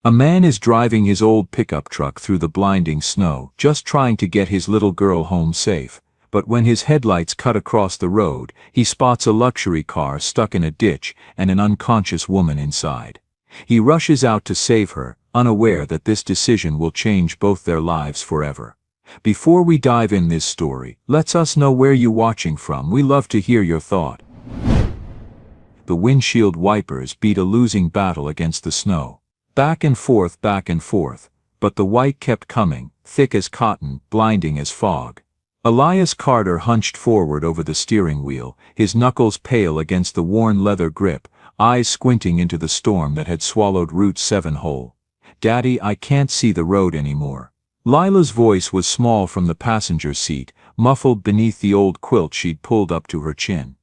A man is driving his old pickup truck through the blinding snow, just trying to get his little girl home safe. But when his headlights cut across the road, he spots a luxury car stuck in a ditch and an unconscious woman inside. He rushes out to save her, unaware that this decision will change both their lives forever. Before we dive in this story, let us know where you're watching from. We love to hear your thought. The windshield wipers beat a losing battle against the snow. Back and forth, but the white kept coming, thick as cotton, blinding as fog. Elias Carter hunched forward over the steering wheel, his knuckles pale against the worn leather grip, eyes squinting into the storm that had swallowed Route 7 whole. "Daddy, I can't see the road anymore." Lila's voice was small from the passenger seat, muffled beneath the old quilt she'd pulled up to her chin.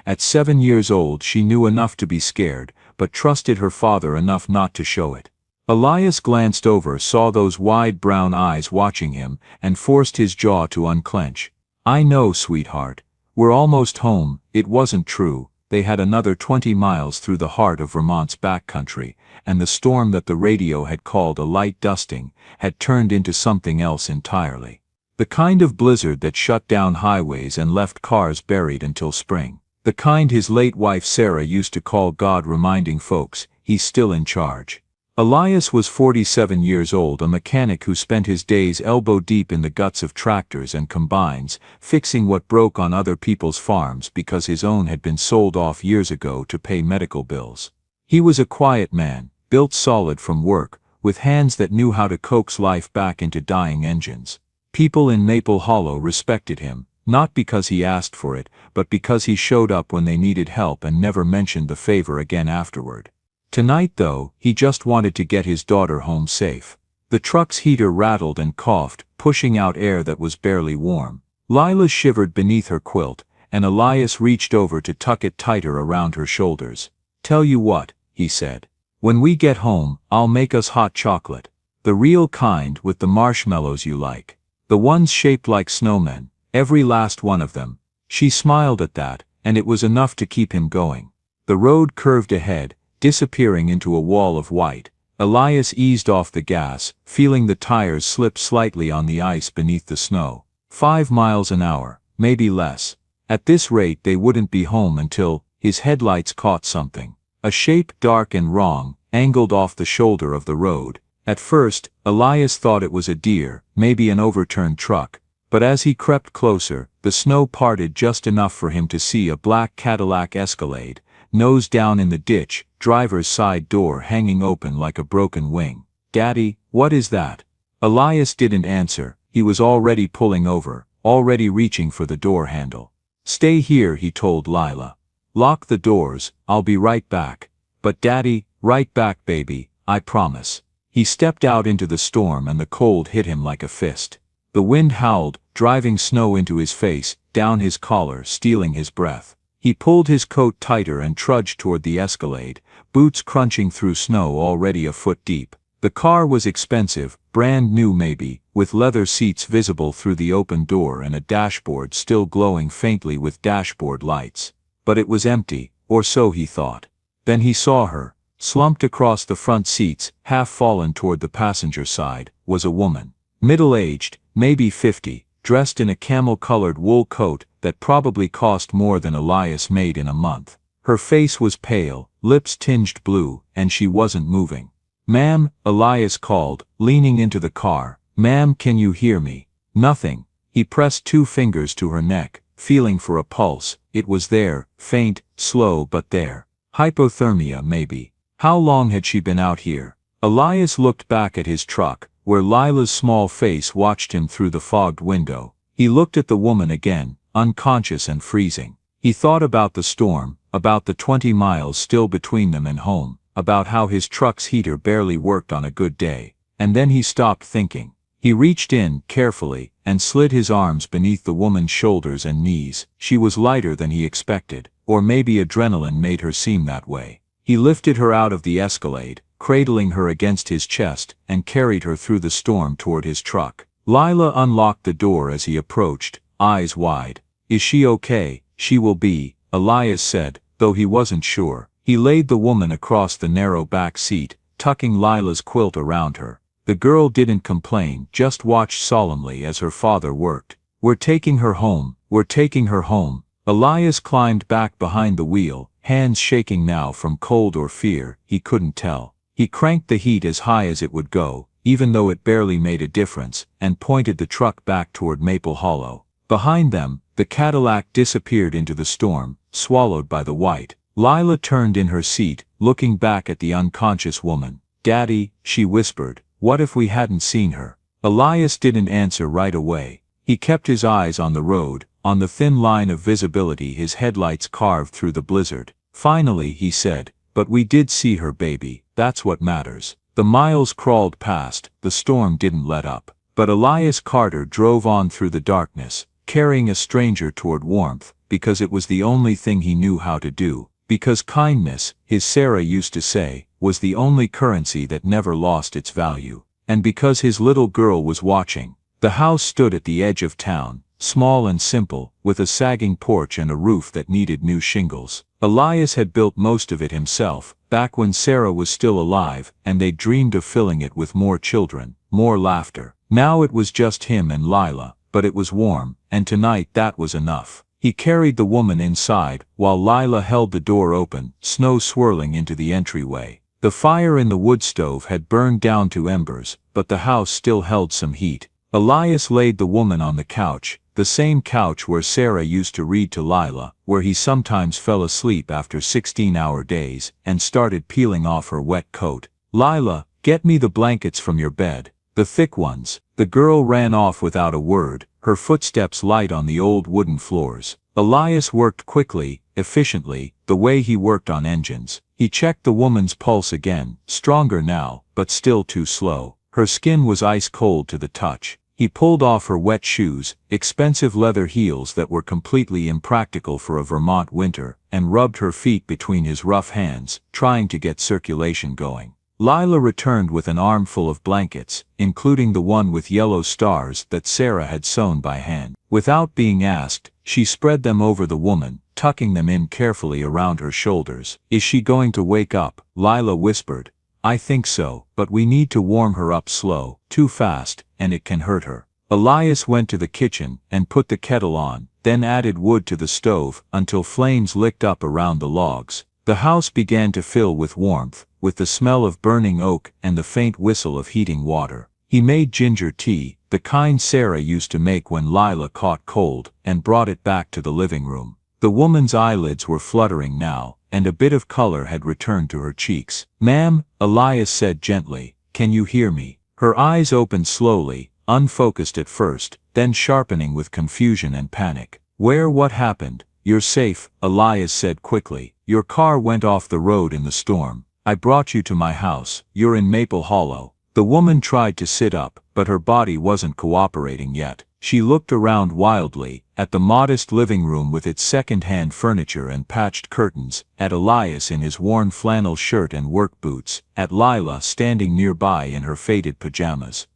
At 7 years old she knew enough to be scared, but trusted her father enough not to show it. Elias glanced over, saw those wide brown eyes watching him, and forced his jaw to unclench. "I know, sweetheart. We're almost home." It wasn't true. They had another 20 miles through the heart of Vermont's backcountry, and the storm that the radio had called a light dusting had turned into something else entirely. The kind of blizzard that shut down highways and left cars buried until spring. The kind his late wife Sarah used to call God, reminding folks he's still in charge. Elias was 47 years old, a mechanic who spent his days elbow-deep in the guts of tractors and combines, fixing what broke on other people's farms because his own had been sold off years ago to pay medical bills. He was a quiet man, built solid from work, with hands that knew how to coax life back into dying engines. People in Maple Hollow respected him, not because he asked for it, but because he showed up when they needed help and never mentioned the favor again afterward. Tonight, though, he just wanted to get his daughter home safe. The truck's heater rattled and coughed, pushing out air that was barely warm. Lila shivered beneath her quilt, and Elias reached over to tuck it tighter around her shoulders. "Tell you what," he said. "When we get home, I'll make us hot chocolate. The real kind with the marshmallows you like. The ones shaped like snowmen, every last one of them." She smiled at that, and it was enough to keep him going. The road curved ahead, disappearing into a wall of white. Elias eased off the gas, feeling the tires slip slightly on the ice beneath the snow. 5 miles an hour, maybe less. At this rate they wouldn't be home until his headlights caught something. A shape dark and wrong, angled off the shoulder of the road. At first, Elias thought it was a deer, maybe an overturned truck. But as he crept closer, the snow parted just enough for him to see a black Cadillac Escalade, nose down in the ditch, driver's side door hanging open like a broken wing. "Daddy, what is that?" Elias didn't answer. He was already pulling over, already reaching for the door handle. "Stay here," he told Lila. "Lock the doors, I'll be right back." "But Daddy," "Right back, baby, I promise." He stepped out into the storm and the cold hit him like a fist. The wind howled, driving snow into his face, down his collar, stealing his breath. He pulled his coat tighter and trudged toward the Escalade, boots crunching through snow already a foot deep. The car was expensive, brand new maybe, with leather seats visible through the open door and a dashboard still glowing faintly with dashboard lights. But it was empty, or so he thought. Then he saw her. Slumped across the front seats, half fallen toward the passenger side, was a woman. Middle-aged, maybe 50, dressed in a camel-colored wool coat that probably cost more than Elias made in a month. Her face was pale, lips tinged blue, and she wasn't moving. "Ma'am," Elias called, leaning into the car. "Ma'am, can you hear me?" Nothing. He pressed 2 fingers to her neck, feeling for a pulse. It was there, faint, slow, but there. Hypothermia, maybe. How long had she been out here? Elias looked back at his truck, where Lila's small face watched him through the fogged window. He looked at the woman again, unconscious and freezing. He thought about the storm, about the 20 miles still between them and home, about how his truck's heater barely worked on a good day. And then he stopped thinking. He reached in, carefully, and slid his arms beneath the woman's shoulders and knees. She was lighter than he expected, or maybe adrenaline made her seem that way. He lifted her out of the Escalade, cradling her against his chest, and carried her through the storm toward his truck. Lila unlocked the door as he approached, eyes wide. "Is she okay?" "She will be," Elias said, though he wasn't sure. He laid the woman across the narrow back seat, tucking Lila's quilt around her. The girl didn't complain, just watched solemnly as her father worked. "We're taking her home, we're taking her home." Elias climbed back behind the wheel, hands shaking now from cold or fear, he couldn't tell. He cranked the heat as high as it would go, even though it barely made a difference, and pointed the truck back toward Maple Hollow. Behind them, the Cadillac disappeared into the storm, swallowed by the white. Lila turned in her seat, looking back at the unconscious woman. "Daddy," she whispered, "what if we hadn't seen her?" Elias didn't answer right away. He kept his eyes on the road, on the thin line of visibility his headlights carved through the blizzard. Finally he said, "But we did see her, baby, that's what matters." The miles crawled past, the storm didn't let up. But Elias Carter drove on through the darkness, carrying a stranger toward warmth, because it was the only thing he knew how to do. Because kindness, his Sarah used to say, was the only currency that never lost its value. And because his little girl was watching. The house stood at the edge of town, small and simple, with a sagging porch and a roof that needed new shingles. Elias had built most of it himself, back when Sarah was still alive, and they dreamed of filling it with more children, more laughter. Now it was just him and Lila, but it was warm, and tonight that was enough. He carried the woman inside, while Lila held the door open, snow swirling into the entryway. The fire in the wood stove had burned down to embers, but the house still held some heat. Elias laid the woman on the couch, the same couch where Sarah used to read to Lila, where he sometimes fell asleep after 16-hour days, and started peeling off her wet coat. "Lila, get me the blankets from your bed. The thick ones." The girl ran off without a word, her footsteps light on the old wooden floors. Elias worked quickly, efficiently, the way he worked on engines. He checked the woman's pulse again, stronger now, but still too slow. Her skin was ice cold to the touch. He pulled off her wet shoes, expensive leather heels that were completely impractical for a Vermont winter, and rubbed her feet between his rough hands, trying to get circulation going. Lila returned with an armful of blankets, including the one with yellow stars that Sarah had sewn by hand. Without being asked, she spread them over the woman, tucking them in carefully around her shoulders. "Is she going to wake up?" Lila whispered. "I think so, but we need to warm her up slow, too fast, and it can hurt her." Elias went to the kitchen and put the kettle on, then added wood to the stove until flames licked up around the logs. The house began to fill with warmth, with the smell of burning oak and the faint whistle of heating water. He made ginger tea, the kind Sarah used to make when Lila caught cold, and brought it back to the living room. The woman's eyelids were fluttering now, and a bit of color had returned to her cheeks. "Ma'am," Elias said gently, "can you hear me?" Her eyes opened slowly, unfocused at first, then sharpening with confusion and panic. What happened?" "You're safe," Elias said quickly. "Your car went off the road in the storm. I brought you to my house. You're in Maple Hollow." The woman tried to sit up, but her body wasn't cooperating yet. She looked around wildly, at the modest living room with its second-hand furniture and patched curtains, at Elias in his worn flannel shirt and work boots, at Lila standing nearby in her faded pajamas.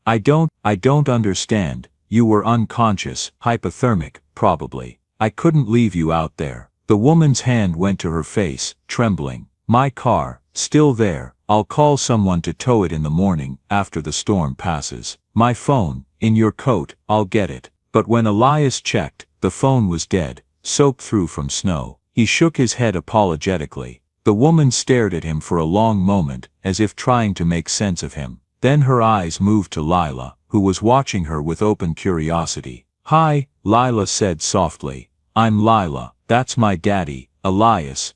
I don't understand. You were unconscious, hypothermic, probably. I couldn't leave you out there." The woman's hand went to her face, trembling. "My car, still there. I'll call someone to tow it in the morning, after the storm passes. My phone, in your coat, I'll get it." But when Elias checked, the phone was dead, soaked through from snow. He shook his head apologetically. The woman stared at him for a long moment, as if trying to make sense of him. Then her eyes moved to Lila, who was watching her with open curiosity. "Hi," Lila said softly. "I'm Lila. That's my daddy, Elias.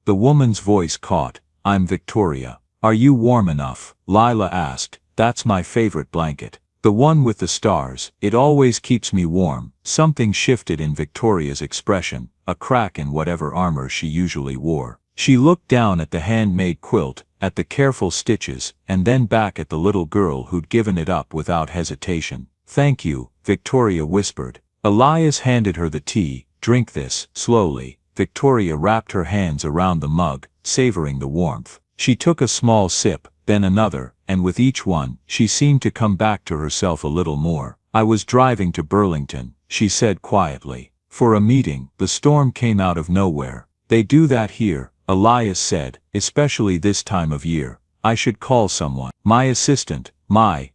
The woman's voice caught. "I'm Victoria." "Are you warm enough?" Lila asked. "That's my favorite blanket. The one with the stars. It always keeps me warm." Something shifted in Victoria's expression, a crack in whatever armor she usually wore. She looked down at the handmade quilt, at the careful stitches, and then back at the little girl who'd given it up without hesitation. "Thank you," Victoria whispered. Elias handed her the tea. "Drink this, slowly." Victoria wrapped her hands around the mug, savoring the warmth. She took a small sip, then another, and with each one, she seemed to come back to herself a little more. "I was driving to Burlington," she said quietly. "For a meeting." The storm came out of nowhere. "They do that here," Elias said, "especially this time of year. I should call someone. My assistant,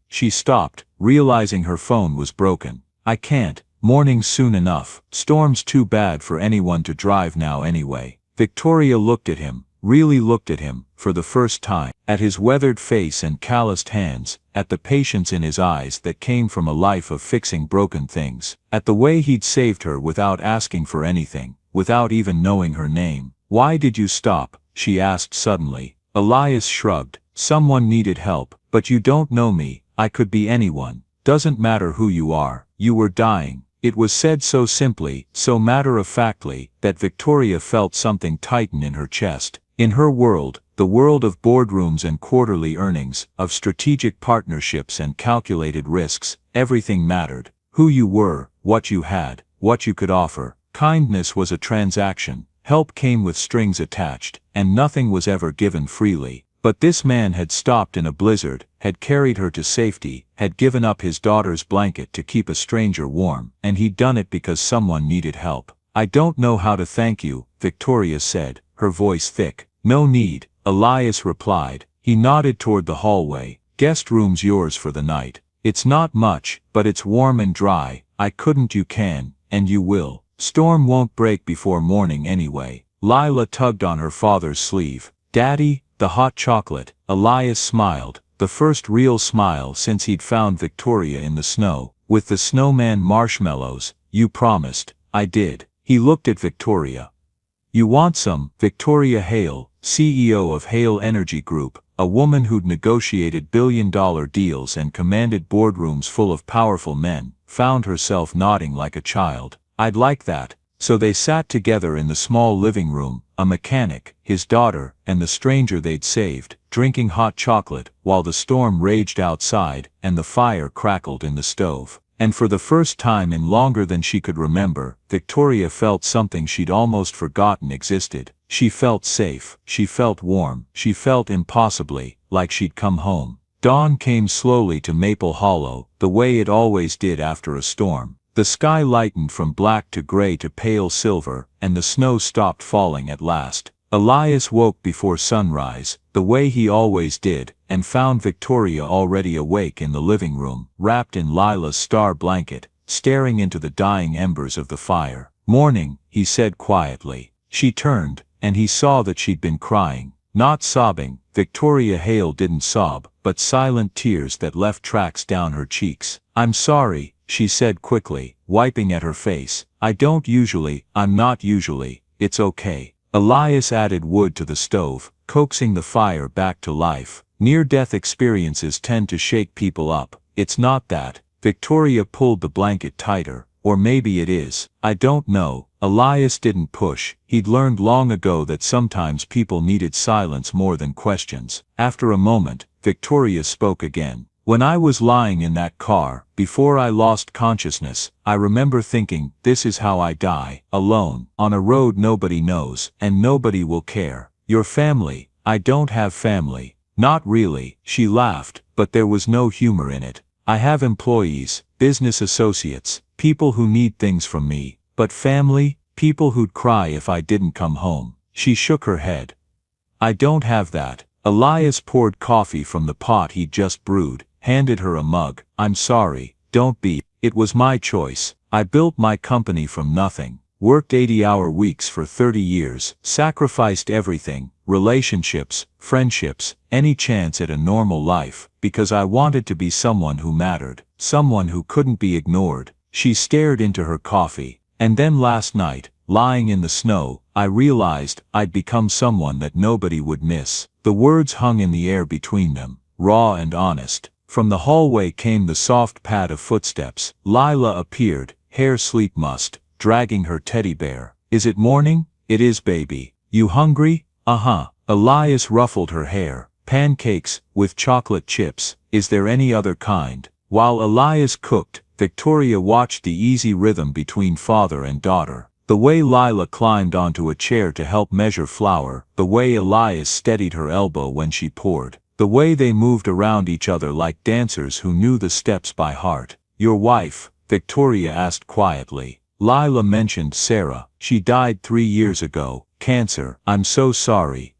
she stopped, realizing her phone was broken. I can't, morning's soon enough. Storm's too bad for anyone to drive now anyway. Victoria looked at him, really looked at him, for the first time, at his weathered face and calloused hands, at the patience in his eyes that came from a life of fixing broken things, at the way he'd saved her without asking for anything, without even knowing her name. Why did you stop? She asked suddenly. Elias shrugged. Someone needed help, but you don't know me. I could be anyone. Doesn't matter who you are. You were dying. It was said so simply, so matter-of-factly, that Victoria felt something tighten in her chest. In her world, the world of boardrooms and quarterly earnings, of strategic partnerships and calculated risks, everything mattered. Who you were, what you had, what you could offer. Kindness was a transaction. Help came with strings attached, and nothing was ever given freely. But this man had stopped in a blizzard, had carried her to safety, had given up his daughter's blanket to keep a stranger warm, and he'd done it because someone needed help. I don't know how to thank you, Victoria said, her voice thick. No need, Elias replied. He nodded toward the hallway. Guest room's yours for the night. It's not much, but it's warm and dry. I couldn't, you can, and you will. Storm won't break before morning anyway. Lila tugged on her father's sleeve. Daddy, the hot chocolate. Elias smiled, the first real smile since he'd found Victoria in the snow, with the snowman marshmallows. You promised. I did. He looked at Victoria. You want some? Victoria Hale, CEO of Hale Energy Group, a woman who'd negotiated billion-dollar deals and commanded boardrooms full of powerful men, found herself nodding like a child. I'd like that. So they sat together in the small living room, a mechanic, his daughter, and the stranger they'd saved, drinking hot chocolate, while the storm raged outside, and the fire crackled in the stove. And for the first time in longer than she could remember, Victoria felt something she'd almost forgotten existed. She felt safe, she felt warm, she felt impossibly, like she'd come home. Dawn came slowly to Maple Hollow, the way it always did after a storm. The sky lightened from black to gray to pale silver, and the snow stopped falling at last. Elias woke before sunrise, the way he always did, and found Victoria already awake in the living room, wrapped in Lila's star blanket, staring into the dying embers of the fire. Morning, he said quietly. She turned, and he saw that she'd been crying. Not sobbing. Victoria Hale didn't sob, but silent tears that left tracks down her cheeks. I'm sorry, she said quickly, wiping at her face. I'm not usually, it's okay. Elias added wood to the stove, coaxing the fire back to life. Near-death experiences tend to shake people up. It's not that. Victoria pulled the blanket tighter. Or maybe it is. I don't know. Elias didn't push. He'd learned long ago that sometimes people needed silence more than questions. After a moment, Victoria spoke again. When I was lying in that car, before I lost consciousness, I remember thinking, this is how I die, alone, on a road nobody knows, and nobody will care. Your family? I don't have family. Not really, she laughed, but there was no humor in it. I have employees, business associates, people who need things from me, but family? People who'd cry if I didn't come home. She shook her head. I don't have that. Elias poured coffee from the pot he'd just brewed, handed her a mug. I'm sorry, don't be. It was my choice. I built my company from nothing, worked 80-hour weeks for 30 years, sacrificed everything, relationships, friendships, any chance at a normal life, because I wanted to be someone who mattered, someone who couldn't be ignored. She stared into her coffee. And then last night, lying in the snow, I realized I'd become someone that nobody would miss. The words hung in the air between them, raw and honest. From the hallway came the soft pad of footsteps. Lila appeared, hair sleep mussed, dragging her teddy bear. Is it morning? It is, baby. You hungry? Uh-huh. Elias ruffled her hair. Pancakes, with chocolate chips. Is there any other kind? While Elias cooked, Victoria watched the easy rhythm between father and daughter. The way Lila climbed onto a chair to help measure flour, the way Elias steadied her elbow when she poured, the way they moved around each other like dancers who knew the steps by heart. Your wife? Victoria asked quietly. Lila mentioned Sarah. She died 3 years ago. Cancer. I'm so sorry.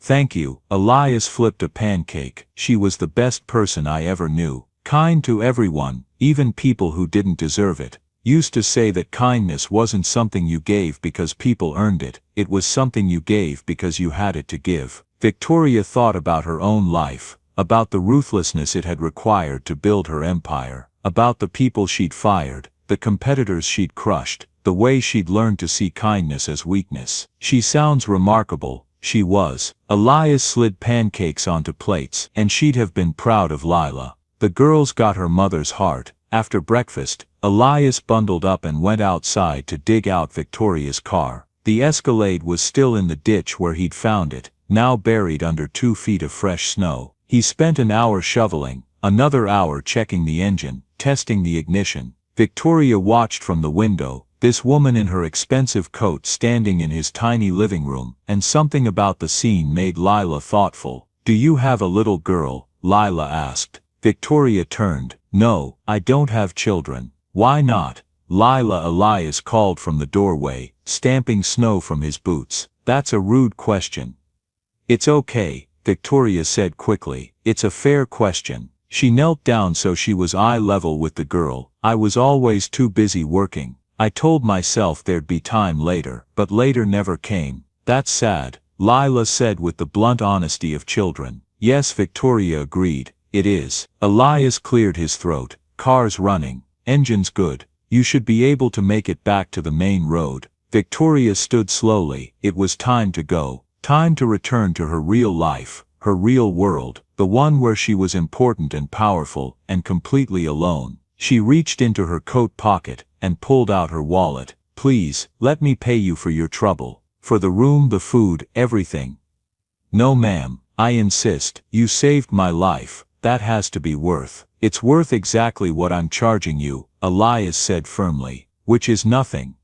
Thank you. Elias flipped a pancake. She was the best person I ever knew. Kind to everyone, even people who didn't deserve it. Used to say that kindness wasn't something you gave because people earned it, it was something you gave because you had it to give. Victoria thought about her own life, about the ruthlessness it had required to build her empire, about the people she'd fired, the competitors she'd crushed, the way she'd learned to see kindness as weakness. She sounds remarkable. She was. Elias slid pancakes onto plates, and she'd have been proud of Lila. The girls got her mother's heart. After breakfast, Elias bundled up and went outside to dig out Victoria's car. The Escalade was still in the ditch where he'd found it, now buried under 2 feet of fresh snow. He spent an hour shoveling, another hour checking the engine, testing the ignition. Victoria watched from the window, this woman in her expensive coat standing in his tiny living room, and something about the scene made Lila thoughtful. "Do you have a little girl?" Lila asked. Victoria turned. "No, I don't have children." "Why not?" "Lila," Elias called from the doorway, stamping snow from his boots. "That's a rude question." "It's okay," Victoria said quickly. "It's a fair question." She knelt down so she was eye level with the girl. "I was always too busy working. I told myself there'd be time later, but later never came." "That's sad," Lila said with the blunt honesty of children. "Yes," Victoria agreed. "It is." Elias cleared his throat. "Car's running. Engine's good. You should be able to make it back to the main road." Victoria stood slowly. It was time to go. Time to return to her real life, her real world, the one where she was important and powerful, and completely alone. She reached into her coat pocket, and pulled out her wallet. "Please, let me pay you for your trouble. For the room, the food, everything." "No ma'am, I insist. You saved my life. That has to be worth." "It's worth exactly what I'm charging you," Elias said firmly. "Which is nothing.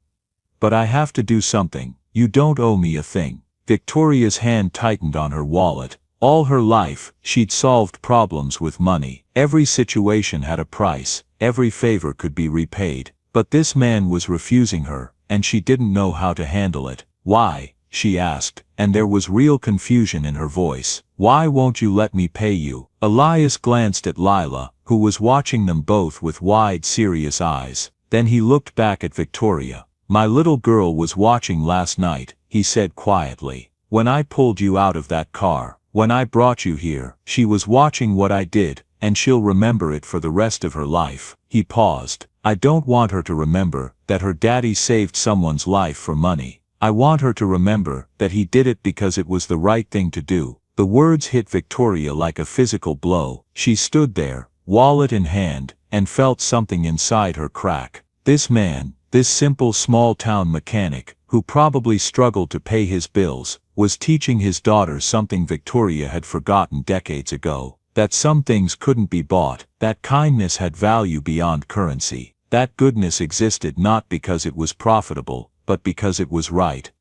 But I have to do something. You don't owe me a thing." Victoria's hand tightened on her wallet. All her life, she'd solved problems with money. Every situation had a price, every favor could be repaid. But this man was refusing her, and she didn't know how to handle it. "Why?" she asked, and there was real confusion in her voice. "Why won't you let me pay you?" Elias glanced at Lila, who was watching them both with wide, serious eyes. Then he looked back at Victoria. "My little girl was watching last night," he said quietly. "When I pulled you out of that car, when I brought you here, she was watching what I did, and she'll remember it for the rest of her life." He paused. "I don't want her to remember that her daddy saved someone's life for money. I want her to remember that he did it because it was the right thing to do." The words hit Victoria like a physical blow. She stood there, wallet in hand, and felt something inside her crack. This man, this simple small-town mechanic, who probably struggled to pay his bills, was teaching his daughter something Victoria had forgotten decades ago. That some things couldn't be bought, that kindness had value beyond currency. That goodness existed not because it was profitable, but because it was right.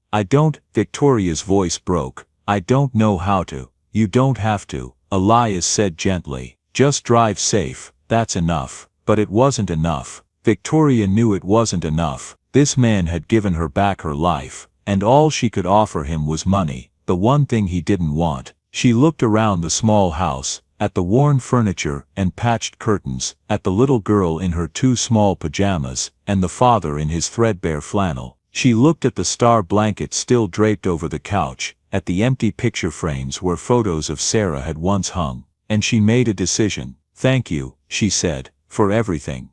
Victoria's voice broke. "I don't know how to." "You don't have to," Elias said gently. "Just drive safe, that's enough." But it wasn't enough. Victoria knew it wasn't enough. This man had given her back her life, and all she could offer him was money, the one thing he didn't want. She looked around the small house, at the worn furniture and patched curtains, at the little girl in her 2 small pajamas, and the father in his threadbare flannel. She looked at the star blanket still draped over the couch, at the empty picture frames where photos of Sarah had once hung, and she made a decision. "Thank you," she said, "for everything."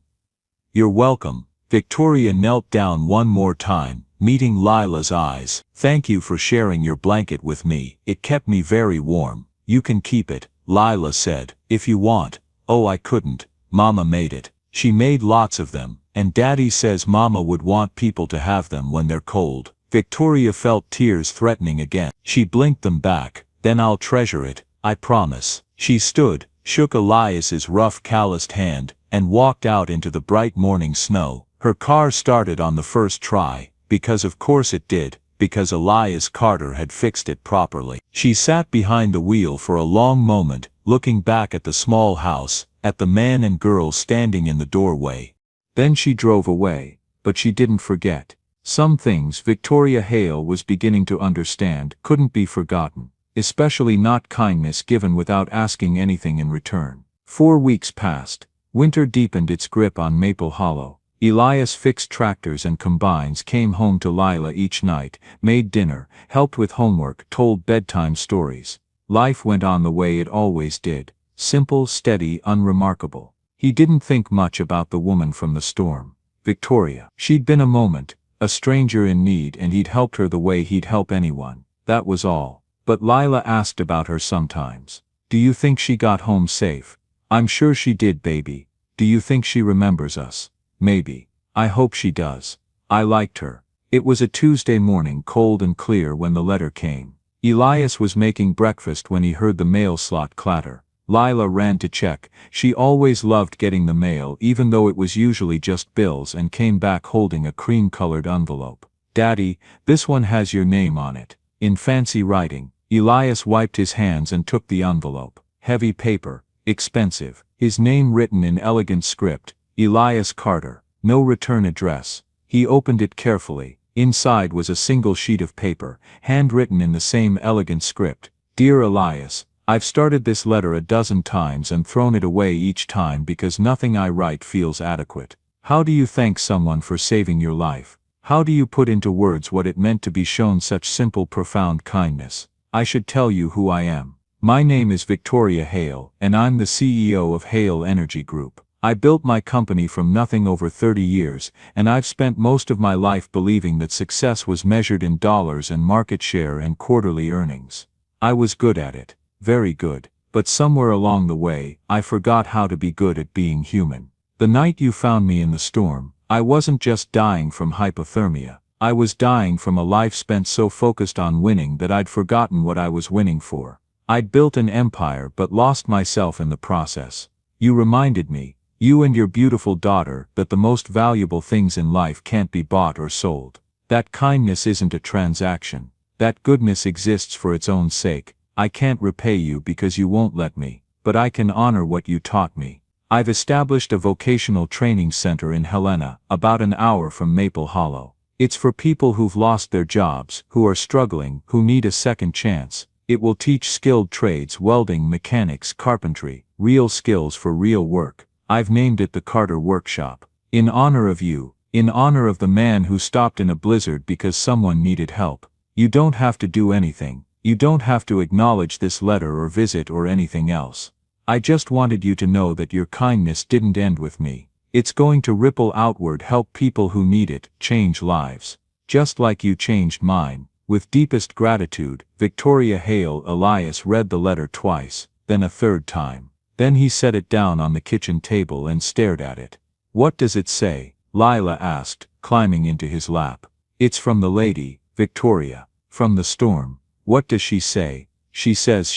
"You're welcome." Victoria knelt down one more time, meeting Lila's eyes. "Thank you for sharing your blanket with me. It kept me very warm." "You can keep it," Lila said, "if you want." "Oh, I couldn't. Mama made it. She made lots of them, and Daddy says Mama would want people to have them when they're cold." Victoria felt tears threatening again. She blinked them back. "Then I'll treasure it, I promise." She stood, shook Elias's rough calloused hand, and walked out into the bright morning snow. Her car started on the first try, because of course it did, because Elias Carter had fixed it properly. She sat behind the wheel for a long moment, looking back at the small house, at the man and girl standing in the doorway. Then she drove away, but she didn't forget. Some things Victoria Hale was beginning to understand couldn't be forgotten. especially not kindness given without asking anything in return. 4 weeks passed. Winter deepened its grip on Maple Hollow. Elias fixed tractors and combines, came home to Lila each night, made dinner, helped with homework, told bedtime stories. Life went on the way it always did. Simple, steady, unremarkable. He didn't think much about the woman from the storm. Victoria. She'd been a moment, a stranger in need, and he'd helped her the way he'd help anyone. That was all. But Lila asked about her sometimes. Do you think she got home safe? I'm sure she did, baby. Do you think she remembers us? Maybe. I hope she does. I liked her. It was a Tuesday morning, cold and clear, when the letter came. Elias was making breakfast when he heard the mail slot clatter. Lila ran to check. She always loved getting the mail, even though it was usually just bills, and came back holding a cream-colored envelope. Daddy, this one has your name on it. In fancy writing. Elias wiped his hands and took the envelope. Heavy paper. Expensive. His name written in elegant script. Elias Carter. No return address. He opened it carefully. Inside was a single sheet of paper, handwritten in the same elegant script. Dear Elias, I've started this letter a dozen times and thrown it away each time because nothing I write feels adequate. How do you thank someone for saving your life? How do you put into words what it meant to be shown such simple, profound kindness? I should tell you who I am. My name is Victoria Hale, and I'm the CEO of Hale Energy Group. I built my company from nothing over 30 years, and I've spent most of my life believing that success was measured in dollars and market share and quarterly earnings. I was good at it, very good, but somewhere along the way, I forgot how to be good at being human. The night you found me in the storm, I wasn't just dying from hypothermia. I was dying from a life spent so focused on winning that I'd forgotten what I was winning for. I'd built an empire but lost myself in the process. You reminded me, you and your beautiful daughter, that the most valuable things in life can't be bought or sold. That kindness isn't a transaction. That goodness exists for its own sake. I can't repay you because you won't let me, but I can honor what you taught me. I've established a vocational training center in Helena, about an hour from Maple Hollow. It's for people who've lost their jobs, who are struggling, who need a second chance. It will teach skilled trades, welding, mechanics, carpentry, real skills for real work. I've named it the Carter Workshop. In honor of you, in honor of the man who stopped in a blizzard because someone needed help. You don't have to do anything. You don't have to acknowledge this letter or visit or anything else. I just wanted you to know that your kindness didn't end with me. It's going to ripple outward, help people who need it, change lives. Just like you changed mine. With deepest gratitude, Victoria Hale. Elias read the letter twice, then a third time. Then he set it down on the kitchen table and stared at it. What does it say? Lila asked, climbing into his lap. It's from the lady, Victoria. From the storm. What does she say? She says,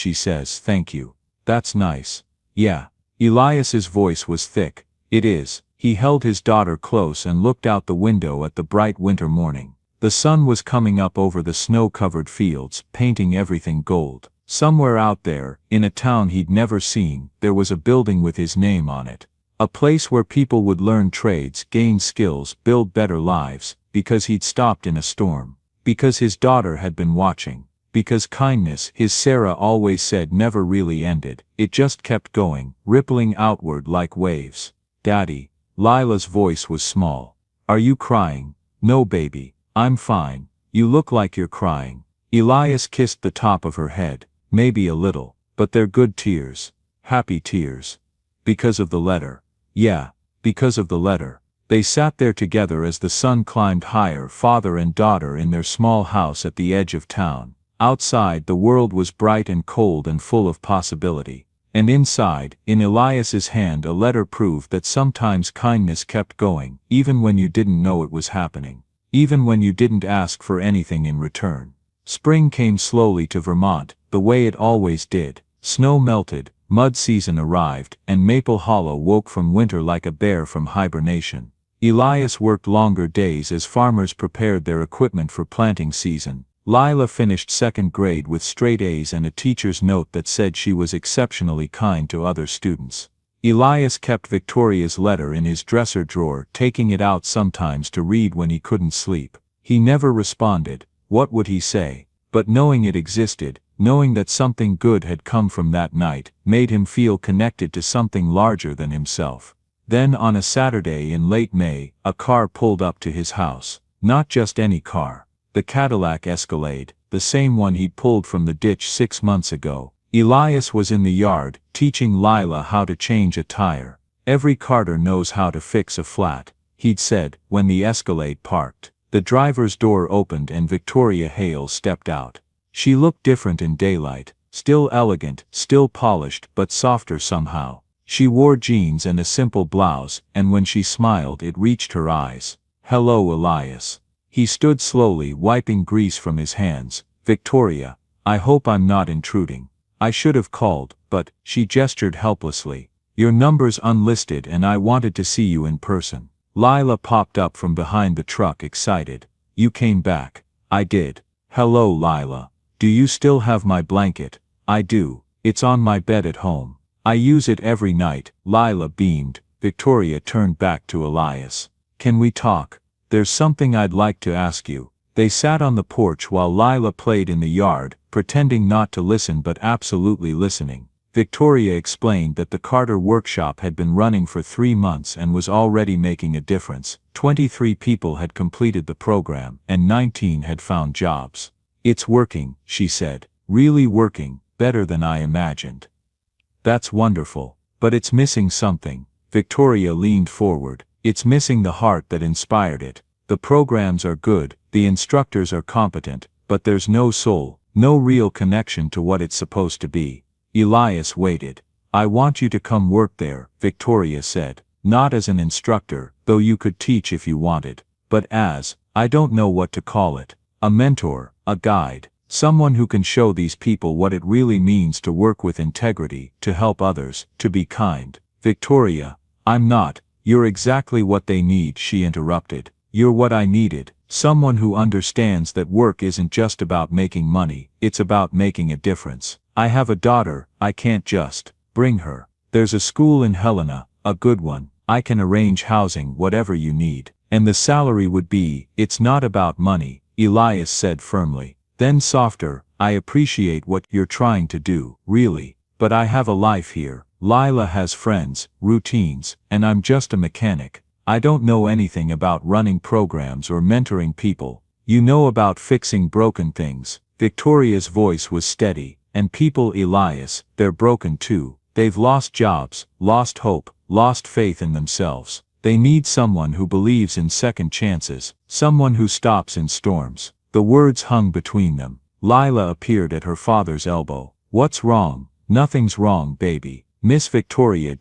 thank you. That's nice. Yeah. Elias's voice was thick. It is. He held his daughter close and looked out the window at the bright winter morning. The sun was coming up over the snow-covered fields, painting everything gold. Somewhere out there, in a town he'd never seen, there was a building with his name on it. A place where people would learn trades, gain skills, build better lives, because he'd stopped in a storm. Because his daughter had been watching. Because kindness, his Sarah always said, never really ended. It just kept going, rippling outward like waves. Daddy. Lila's voice was small. Are you crying? No, baby. I'm fine. You look like you're crying. Elias kissed the top of her head. Maybe a little, but they're good tears. Happy tears. Because of the letter. Yeah, because of the letter. They sat there together as the sun climbed higher, father and daughter in their small house at the edge of town. Outside, the world was bright and cold and full of possibility. And inside, in Elias's hand, a letter proved that sometimes kindness kept going, even when you didn't know it was happening. Even when you didn't ask for anything in return. Spring came slowly to Vermont, the way it always did. Snow melted, mud season arrived, and Maple Hollow woke from winter like a bear from hibernation. Elias worked longer days as farmers prepared their equipment for planting season. Lila finished second grade with straight A's and a teacher's note that said she was exceptionally kind to other students. Elias kept Victoria's letter in his dresser drawer, taking it out sometimes to read when he couldn't sleep. He never responded. What would he say? But knowing it existed, knowing that something good had come from that night, made him feel connected to something larger than himself. Then on a Saturday in late May, a car pulled up to his house. Not just any car. The Cadillac Escalade, the same one he'd pulled from the ditch 6 months ago. Elias was in the yard, teaching Lila how to change a tire. "Every carter knows how to fix a flat," he'd said, when the Escalade parked. The driver's door opened and Victoria Hale stepped out. She looked different in daylight, still elegant, still polished, but softer somehow. She wore jeans and a simple blouse, and when she smiled it reached her eyes. "Hello, Elias." He stood slowly, wiping grease from his hands. "Victoria, I hope I'm not intruding. I should have called, but," she gestured helplessly. "Your number's unlisted and I wanted to see you in person." Lila popped up from behind the truck, excited. "You came back." "I did." "Hello, Lila. Do you still have my blanket?" "I do. It's on my bed at home. I use it every night." Lila beamed. Victoria turned back to Elias. "Can we talk? There's something I'd like to ask you." They sat on the porch while Lila played in the yard, pretending not to listen but absolutely listening. Victoria explained that the Carter workshop had been running for 3 months and was already making a difference. 23 people had completed the program, and 19 had found jobs. "It's working," she said. "Really working, better than I imagined." "That's wonderful. But it's missing something." Victoria leaned forward. "It's missing the heart that inspired it. The programs are good, the instructors are competent, but there's no soul, no real connection to what it's supposed to be." Elias waited. "I want you to come work there," Victoria said. "Not as an instructor, though you could teach if you wanted, but as, I don't know what to call it, a mentor, a guide, someone who can show these people what it really means to work with integrity, to help others, to be kind." "Victoria, I'm not." "You're exactly what they need," she interrupted. "You're what I needed, someone who understands that work isn't just about making money, it's about making a difference. I have a daughter, I can't just bring her. There's a school in Helena, a good one. I can arrange housing, whatever you need. And the salary would be." "It's not about money," Elias said firmly. Then softer, "I appreciate what you're trying to do, really. But I have a life here. Lila has friends, routines, and I'm just a mechanic. I don't know anything about running programs or mentoring people. You know about fixing broken things." Victoria's voice was steady. "And people, Elias, they're broken too. They've lost jobs, lost hope, lost faith in themselves. They need someone who believes in second chances, someone who stops in storms." The words hung between them. Lila appeared at her father's elbow. "What's wrong?" "Nothing's wrong, baby. Miss Victoria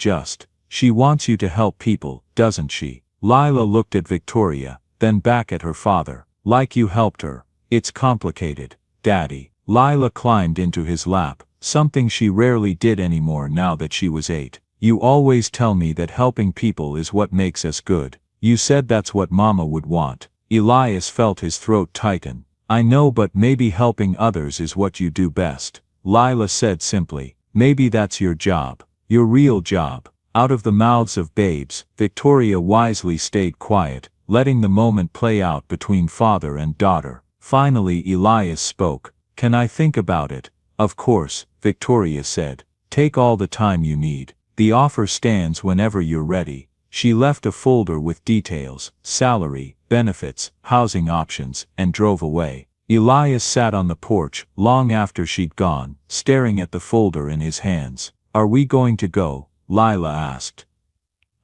she wants you to help people, doesn't she?" Lila looked at Victoria, then back at her father. "Like you helped her." "It's complicated, Daddy." Lila climbed into his lap, something she rarely did anymore now that she was 8. "You always tell me that helping people is what makes us good. You said that's what Mama would want." Elias felt his throat tighten. "I know, but maybe helping others is what you do best," Lila said simply. "Maybe that's your job. Your real job." Out of the mouths of babes, Victoria wisely stayed quiet, letting the moment play out between father and daughter. Finally Elias spoke. "Can I think about it?" "Of course," Victoria said. "Take all the time you need. The offer stands whenever you're ready." She left a folder with details, salary, benefits, housing options, and drove away. Elias sat on the porch, long after she'd gone, staring at the folder in his hands. "Are we going to go?" Lila asked.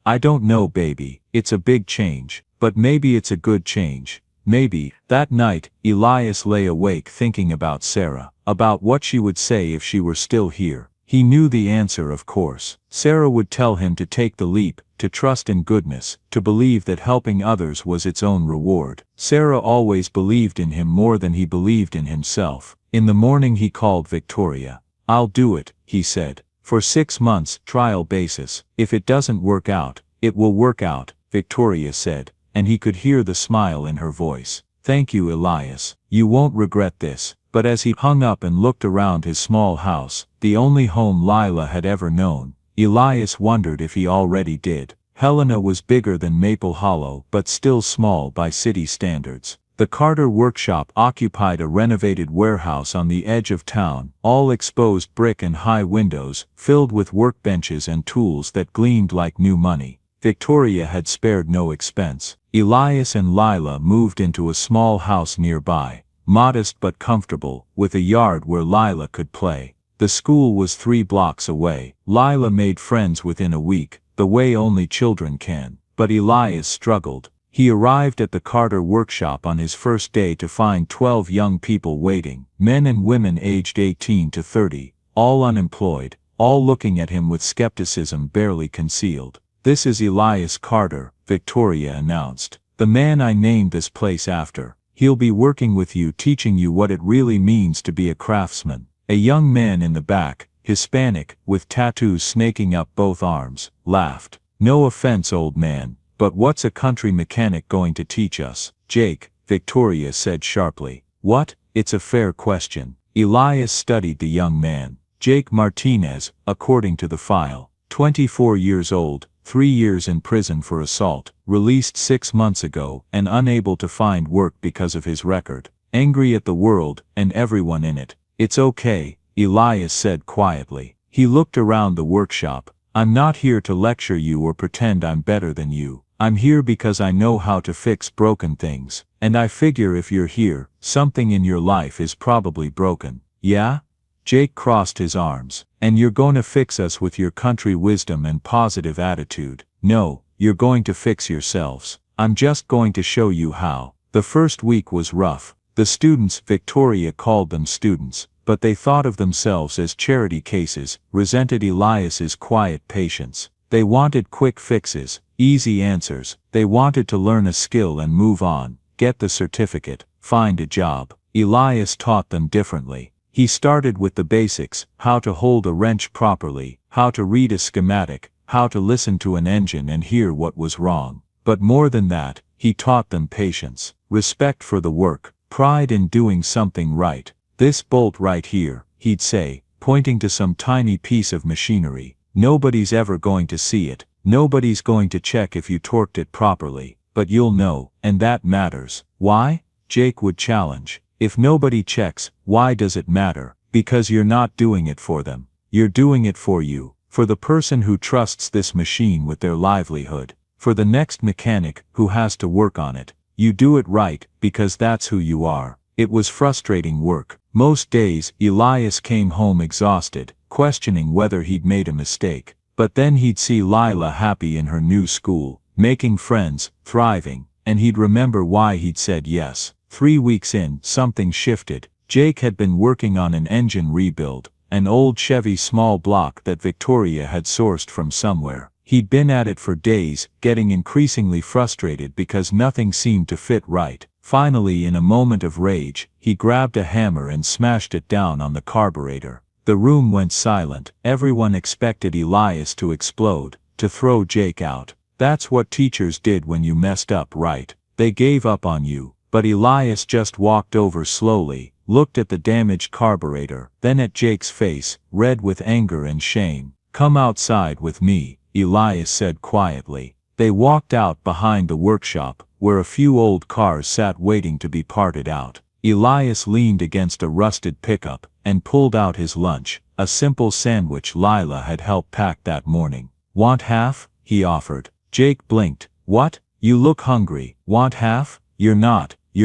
"I don't know, baby. It's a big change, but maybe it's a good change. Maybe." That night, Elias lay awake thinking about Sarah, about what she would say if she were still here. He knew the answer, of course. Sarah would tell him to take the leap, to trust in goodness, to believe that helping others was its own reward. Sarah always believed in him more than he believed in himself. In the morning he called Victoria. "I'll do it," he said. "For 6 months, trial basis. If it doesn't work out, it will work out," Victoria said, and he could hear the smile in her voice. "Thank you, Elias. You won't regret this." But as he hung up and looked around his small house, the only home Lila had ever known, Elias wondered if he already did. Helena was bigger than Maple Hollow but still small by city standards. The Carter workshop occupied a renovated warehouse on the edge of town, all exposed brick and high windows, filled with workbenches and tools that gleamed like new money. Victoria had spared no expense. Elias and Lila moved into a small house nearby, modest but comfortable, with a yard where Lila could play. The school was 3 blocks away. Lila made friends within a week, the way only children can. But Elias struggled. He arrived at the Carter workshop on his first day to find 12 young people waiting, men and women aged 18 to 30, all unemployed, all looking at him with skepticism barely concealed. "This is Elias Carter," Victoria announced. "The man I named this place after. He'll be working with you, teaching you what it really means to be a craftsman." A young man in the back, Hispanic, with tattoos snaking up both arms, laughed. "No offense, old man, but what's a country mechanic going to teach us?" "Jake," Victoria said sharply. "What? It's a fair question." Elias studied the young man. Jake Martinez, according to the file. 24 years old, 3 years in prison for assault, released 6 months ago and unable to find work because of his record. Angry at the world and everyone in it. "It's okay," Elias said quietly. He looked around the workshop. "I'm not here to lecture you or pretend I'm better than you. I'm here because I know how to fix broken things. And I figure if you're here, something in your life is probably broken." "Yeah?" Jake crossed his arms. "And you're going to fix us with your country wisdom and positive attitude." "No, you're going to fix yourselves. I'm just going to show you how." The first week was rough. The students, Victoria called them students, but they thought of themselves as charity cases, resented Elias's quiet patience. They wanted quick fixes, easy answers. They wanted to learn a skill and move on, get the certificate, find a job. Elias taught them differently. He started with the basics: how to hold a wrench properly, how to read a schematic, how to listen to an engine and hear what was wrong. But more than that, he taught them patience, respect for the work, pride in doing something right. "This bolt right here," he'd say, pointing to some tiny piece of machinery. "Nobody's ever going to see it. Nobody's going to check if you torqued it properly. But you'll know, and that matters." "Why?" Jake would challenge. "If nobody checks, why does it matter?" "Because you're not doing it for them. You're doing it for you. For the person who trusts this machine with their livelihood. For the next mechanic who has to work on it. You do it right, because that's who you are." It was frustrating work. Most days, Elias came home exhausted, questioning whether he'd made a mistake. But then he'd see Lila happy in her new school, making friends, thriving, and he'd remember why he'd said yes. 3 weeks in, something shifted. Jake had been working on an engine rebuild, an old Chevy small block that Victoria had sourced from somewhere. He'd been at it for days, getting increasingly frustrated because nothing seemed to fit right. Finally, in a moment of rage, he grabbed a hammer and smashed it down on the carburetor. The room went silent. Everyone expected Elias to explode, to throw Jake out. That's what teachers did when you messed up, right? They gave up on you. But Elias just walked over slowly, looked at the damaged carburetor, then at Jake's face, red with anger and shame. "Come outside with me," Elias said quietly. They walked out behind the workshop, where a few old cars sat waiting to be parted out. Elias leaned against a rusted pickup and pulled out his lunch, a simple sandwich Lila had helped pack that morning. "Want half?" he offered. Jake blinked. "What? You look hungry. Want half?" You're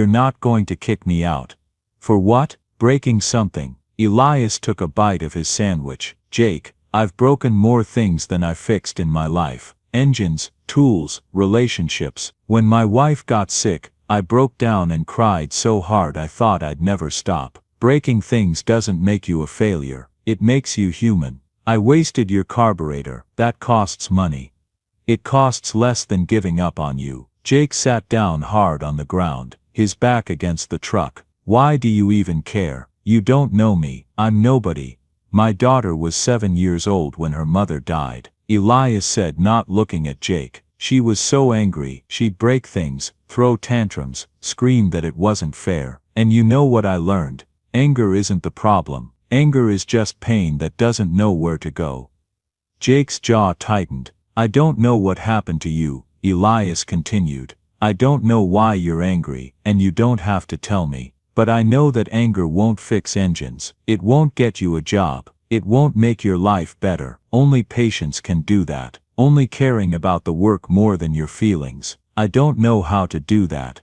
not going to kick me out." "For what?" "Breaking something." Elias took a bite of his sandwich. "Jake, I've broken more things than I've fixed in my life. Engines, tools, relationships. When my wife got sick, I broke down and cried so hard I thought I'd never stop. Breaking things doesn't make you a failure. It makes you human. I wasted your carburetor. That costs money. It costs less than giving up on you." Jake sat down hard on the ground, his back against the truck. "Why do you even care? You don't know me. I'm nobody. My daughter was 7 years old when her mother died," Elias said, not looking at Jake. "She was so angry, she'd break things, throw tantrums, scream that it wasn't fair. And you know what I learned? Anger isn't the problem. Anger is just pain that doesn't know where to go." Jake's jaw tightened. "I don't know what happened to you," Elias continued. I don't know why you're angry, and you don't have to tell me. But I know that anger won't fix engines. It won't get you a job. It won't make your life better. Only patience can do that. Only caring about the work more than your feelings. I don't know how to do that.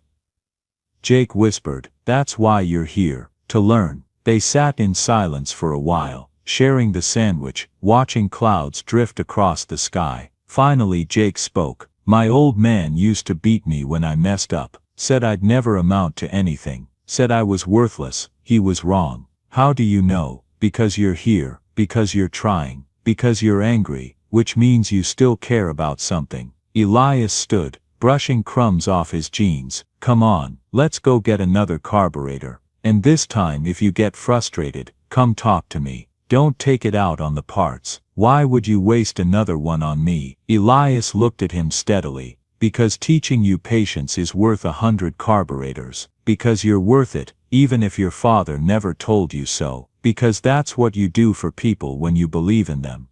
Jake whispered, that's why you're here, to learn. They sat in silence for a while, sharing the sandwich, watching clouds drift across the sky. Finally Jake spoke. My old man used to beat me when I messed up, said I'd never amount to anything, said I was worthless. He was wrong. How do you know? Because you're here, because you're trying, because you're angry, which means you still care about something. Elias stood, brushing crumbs off his jeans. Come on, let's go get another carburetor. And this time if you get frustrated, come talk to me. Don't take it out on the parts. Why would you waste another one on me? Elias looked at him steadily. Because teaching you patience is worth 100 carburetors. Because you're worth it, even if your father never told you so. Because that's what you do for people when you believe in them.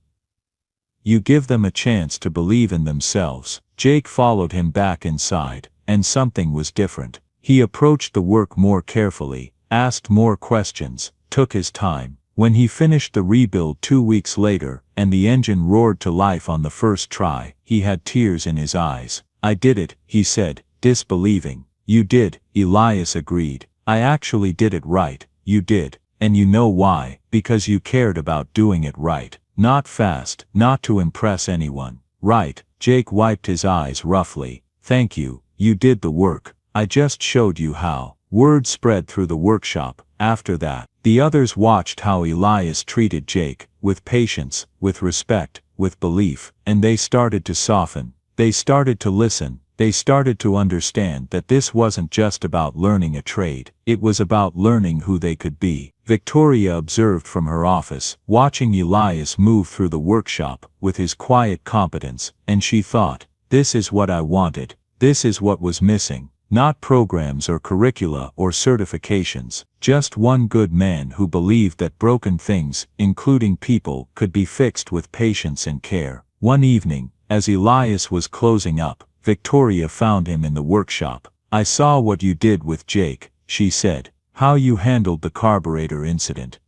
You give them a chance to believe in themselves. Jake followed him back inside, and something was different. He approached the work more carefully, asked more questions, took his time. When he finished the rebuild 2 weeks later, and the engine roared to life on the first try, he had tears in his eyes. I did it, he said, disbelieving. You did, Elias agreed. I actually did it right. You did. And you know why? Because you cared about doing it right. Not fast, not to impress anyone. Right. Jake wiped his eyes roughly. Thank you, you did the work. I just showed you how. Word spread through the workshop. After that, the others watched how Elias treated Jake, with patience, with respect, with belief, and they started to soften. They started to listen. They started to understand that this wasn't just about learning a trade. It was about learning who they could be. Victoria observed from her office, watching Elias move through the workshop with his quiet competence, and she thought, this is what I wanted. This is what was missing. Not programs or curricula or certifications, just one good man who believed that broken things, including people, could be fixed with patience and care. One evening, as Elias was closing up, Victoria found him in the workshop. I saw what you did with Jake, she said. How you handled the carburetor incident.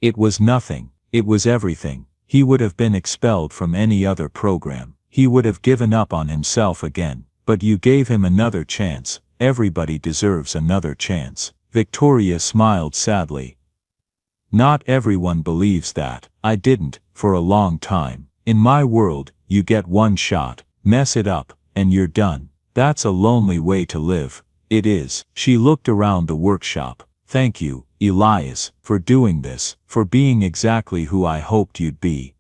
It was nothing. It was everything. He would have been expelled from any other program. He would have given up on himself again. But you gave him another chance. Everybody deserves another chance. Victoria smiled sadly. Not everyone believes that. I didn't, for a long time. In my world, you get one shot, mess it up, and you're done. That's a lonely way to live. It is. She looked around the workshop. Thank you, Elias, for doing this, for being exactly who I hoped you'd be.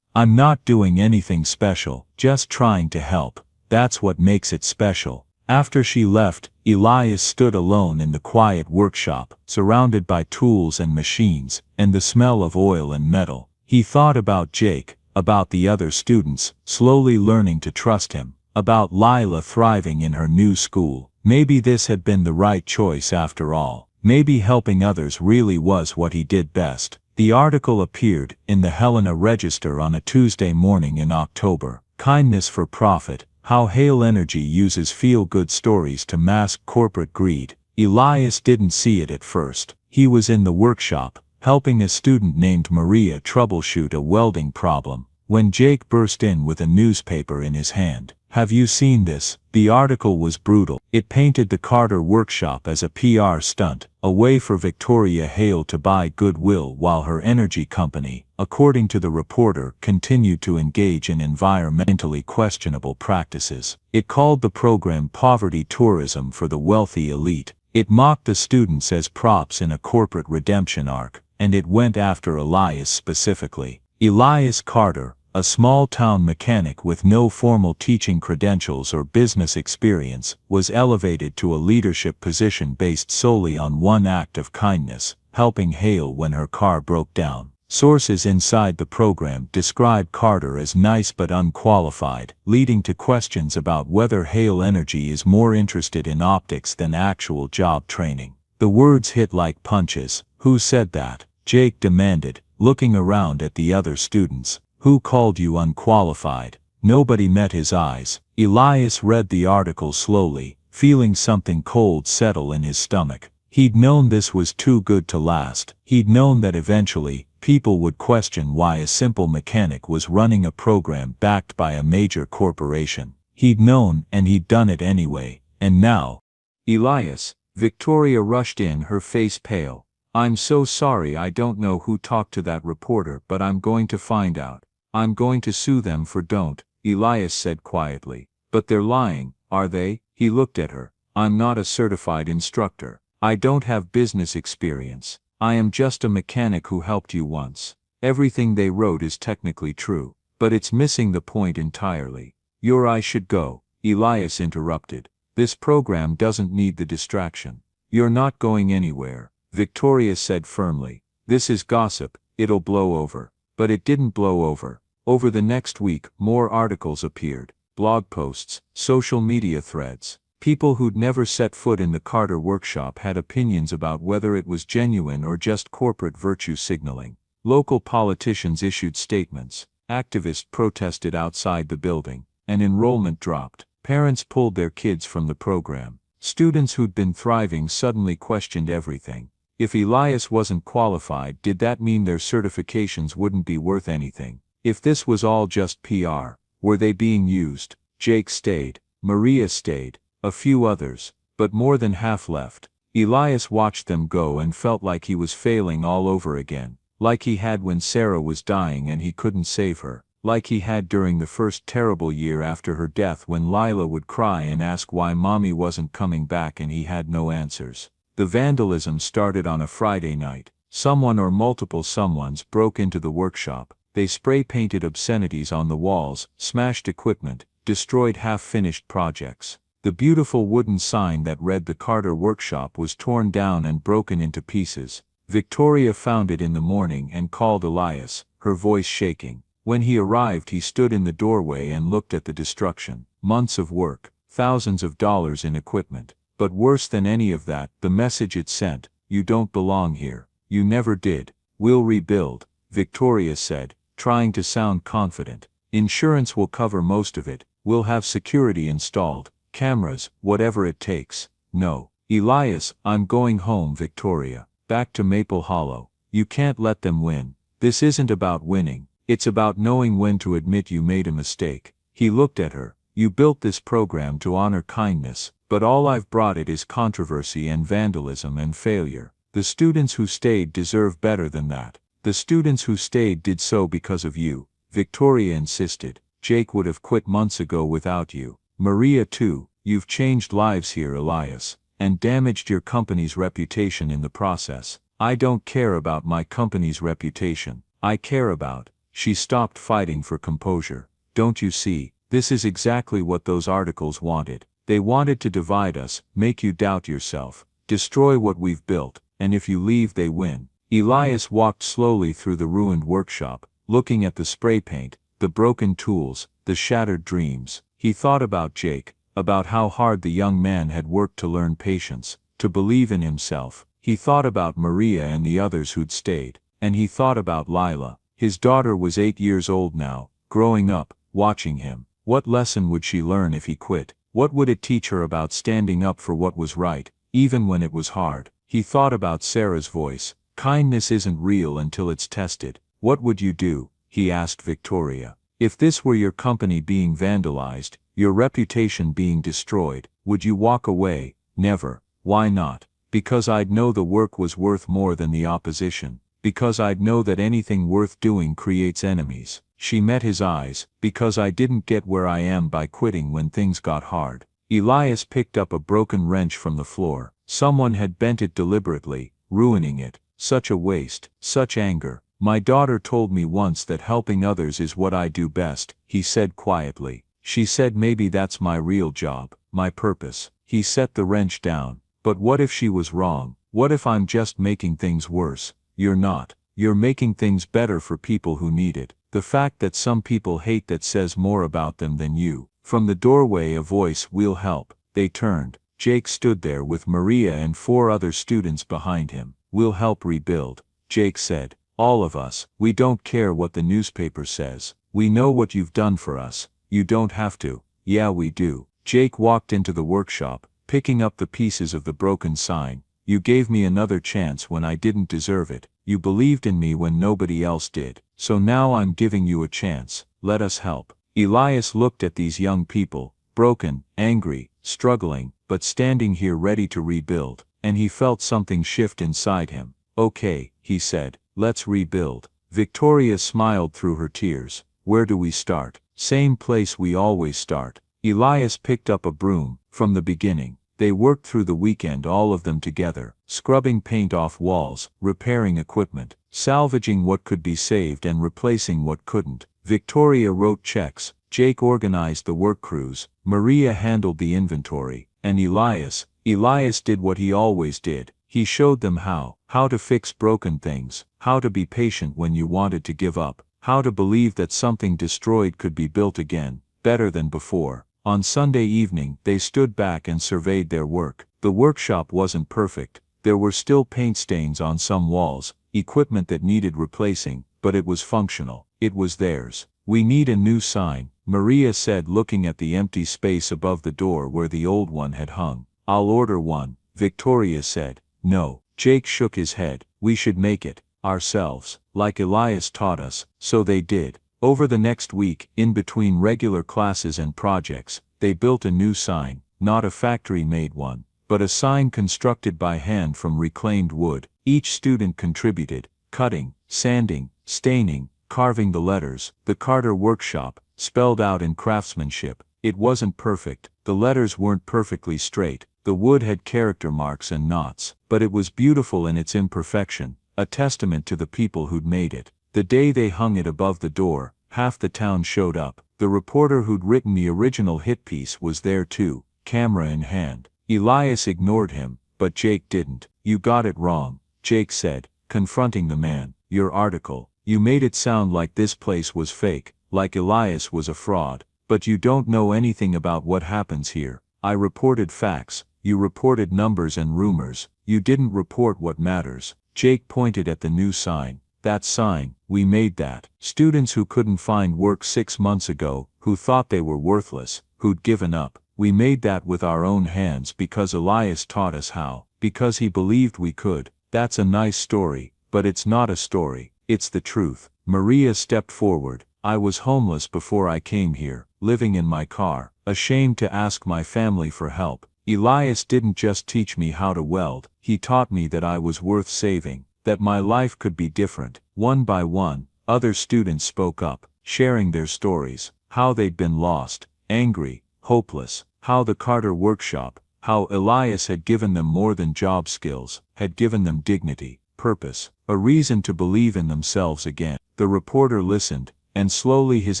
I'm not doing anything special, just trying to help. That's what makes it special. After she left, Elias stood alone in the quiet workshop, surrounded by tools and machines, and the smell of oil and metal. He thought about Jake, about the other students, slowly learning to trust him, about Lila thriving in her new school. Maybe this had been the right choice after all. Maybe helping others really was what he did best. The article appeared in the Helena Register on a Tuesday morning in October. Kindness for Profit. How Hale Energy uses feel-good stories to mask corporate greed. Elias didn't see it at first. He was in the workshop, helping a student named Maria troubleshoot a welding problem, when Jake burst in with a newspaper in his hand. Have you seen this? The article was brutal. It painted the Carter workshop as a PR stunt, a way for Victoria Hale to buy goodwill while her energy company, according to the reporter, continued to engage in environmentally questionable practices. It called the program poverty tourism for the wealthy elite. It mocked the students as props in a corporate redemption arc, and it went after Elias specifically. Elias Carter, a small-town mechanic with no formal teaching credentials or business experience, was elevated to a leadership position based solely on one act of kindness, helping Hale when her car broke down. Sources inside the program described Carter as nice but unqualified, leading to questions about whether Hale Energy is more interested in optics than actual job training. The words hit like punches. Who said that? Jake demanded, looking around at the other students. Who called you unqualified? Nobody met his eyes. Elias read the article slowly, feeling something cold settle in his stomach. He'd known this was too good to last. He'd known that eventually, people would question why a simple mechanic was running a program backed by a major corporation. He'd known, and he'd done it anyway. And now, Elias, Victoria rushed in, her face pale. I'm so sorry, I don't know who talked to that reporter, but I'm going to find out. I'm going to sue them for don't, Elias said quietly. But they're lying, are they? He looked at her. I'm not a certified instructor. I don't have business experience. I am just a mechanic who helped you once. Everything they wrote is technically true, but it's missing the point entirely. I should go, Elias interrupted. This program doesn't need the distraction. You're not going anywhere, Victoria said firmly. This is gossip, it'll blow over. But it didn't blow over. Over the next week, more articles appeared. Blog posts, social media threads. People who'd never set foot in the Carter workshop had opinions about whether it was genuine or just corporate virtue signaling. Local politicians issued statements. Activists protested outside the building, and enrollment dropped. Parents pulled their kids from the program. Students who'd been thriving suddenly questioned everything. If Elias wasn't qualified, did that mean their certifications wouldn't be worth anything? If this was all just PR, were they being used? Jake stayed. Maria stayed. A few others, but more than half left. Elias watched them go and felt like he was failing all over again. Like he had when Sarah was dying and he couldn't save her. Like he had during the first terrible year after her death when Lila would cry and ask why mommy wasn't coming back and he had no answers. The vandalism started on a Friday night. Someone or multiple someones broke into the workshop. They spray-painted obscenities on the walls, smashed equipment, destroyed half-finished projects. The beautiful wooden sign that read the Carter Workshop was torn down and broken into pieces. Victoria found it in the morning and called Elias, her voice shaking. When he arrived, he stood in the doorway and looked at the destruction. Months of work, thousands of dollars in equipment. But worse than any of that, the message it sent: you don't belong here. You never did. We'll rebuild, Victoria said, trying to sound confident. Insurance will cover most of it. We'll have security installed. Cameras, whatever it takes. No. Elias, I'm going home, Victoria. Back to Maple Hollow. You can't let them win. This isn't about winning. It's about knowing when to admit you made a mistake. He looked at her. You built this program to honor kindness, but all I've brought it is controversy and vandalism and failure. The students who stayed deserve better than that. The students who stayed did so because of you, Victoria insisted. Jake would have quit months ago without you. Maria too. You've changed lives here, Elias, and damaged your company's reputation in the process. I don't care about my company's reputation. I care about. She stopped fighting for composure. Don't you see, this is exactly what those articles wanted. They wanted to divide us, make you doubt yourself, destroy what we've built, and if you leave they win. Elias walked slowly through the ruined workshop, looking at the spray paint, the broken tools, the shattered dreams. He thought about Jake, about how hard the young man had worked to learn patience, to believe in himself. He thought about Maria and the others who'd stayed, and he thought about Lila. His daughter was 8 years old now, growing up, watching him. What lesson would she learn if he quit? What would it teach her about standing up for what was right, even when it was hard? He thought about Sarah's voice. Kindness isn't real until it's tested. What would you do? He asked Victoria. If this were your company being vandalized, your reputation being destroyed, would you walk away? Never. Why not? Because I'd know the work was worth more than the opposition. Because I'd know that anything worth doing creates enemies. She met his eyes. Because I didn't get where I am by quitting when things got hard. Elias picked up a broken wrench from the floor. Someone had bent it deliberately, ruining it. Such a waste, such anger. My daughter told me once that helping others is what I do best, he said quietly. She said maybe that's my real job, my purpose. He set the wrench down. But what if she was wrong? What if I'm just making things worse? You're not. You're making things better for people who need it. The fact that some people hate that says more about them than you. From the doorway a voice, we'll help. They turned. Jake stood there with Maria and 4 other students behind him. We'll help rebuild, Jake said. All of us. We don't care what the newspaper says. We know what you've done for us. You don't have to. Yeah, we do. Jake walked into the workshop, picking up the pieces of the broken sign. You gave me another chance when I didn't deserve it. You believed in me when nobody else did. So now I'm giving you a chance. Let us help. Elias looked at these young people, broken, angry, struggling, but standing here ready to rebuild, and he felt something shift inside him. Okay, he said, let's rebuild. Victoria smiled through her tears. Where do we start? Same place we always start. Elias picked up a broom. From the beginning, they worked through the weekend, all of them together, scrubbing paint off walls, repairing equipment, salvaging what could be saved and replacing what couldn't. Victoria wrote checks, Jake organized the work crews, Maria handled the inventory, and Elias did what he always did. He showed them how to fix broken things, how to be patient when you wanted to give up, how to believe that something destroyed could be built again, better than before. On Sunday evening, they stood back and surveyed their work. The workshop wasn't perfect. There were still paint stains on some walls, equipment that needed replacing, but it was functional. It was theirs. We need a new sign, Maria said, looking at the empty space above the door where the old one had hung. I'll order one, Victoria said. No. Jake shook his head. We should make it ourselves, like Elias taught us. So they did. Over the next week, in between regular classes and projects, they built a new sign, not a factory-made one, but a sign constructed by hand from reclaimed wood. Each student contributed, cutting, sanding, staining, carving the letters. The Carter Workshop, spelled out in craftsmanship. It wasn't perfect. The letters weren't perfectly straight. The wood had character marks and knots, but it was beautiful in its imperfection, a testament to the people who'd made it. The day they hung it above the door, half the town showed up. The reporter who'd written the original hit piece was there too, camera in hand. Elias ignored him, but Jake didn't. You got it wrong, Jake said, confronting the man. Your article, you made it sound like this place was fake, like Elias was a fraud, but you don't know anything about what happens here. I reported facts, you reported numbers and rumors, you didn't report what matters. Jake pointed at the new sign. That sign, we made that. Students who couldn't find work 6 months ago, who thought they were worthless, who'd given up. We made that with our own hands because Elias taught us how, because he believed we could. That's a nice story, but it's not a story, it's the truth. Maria stepped forward. I was homeless before I came here, living in my car, ashamed to ask my family for help. Elias didn't just teach me how to weld, he taught me that I was worth saving, that my life could be different. One by one, other students spoke up, sharing their stories, how they'd been lost, angry, hopeless, how the Carter Workshop, how Elias had given them more than job skills, had given them dignity, purpose, a reason to believe in themselves again. The reporter listened, and slowly his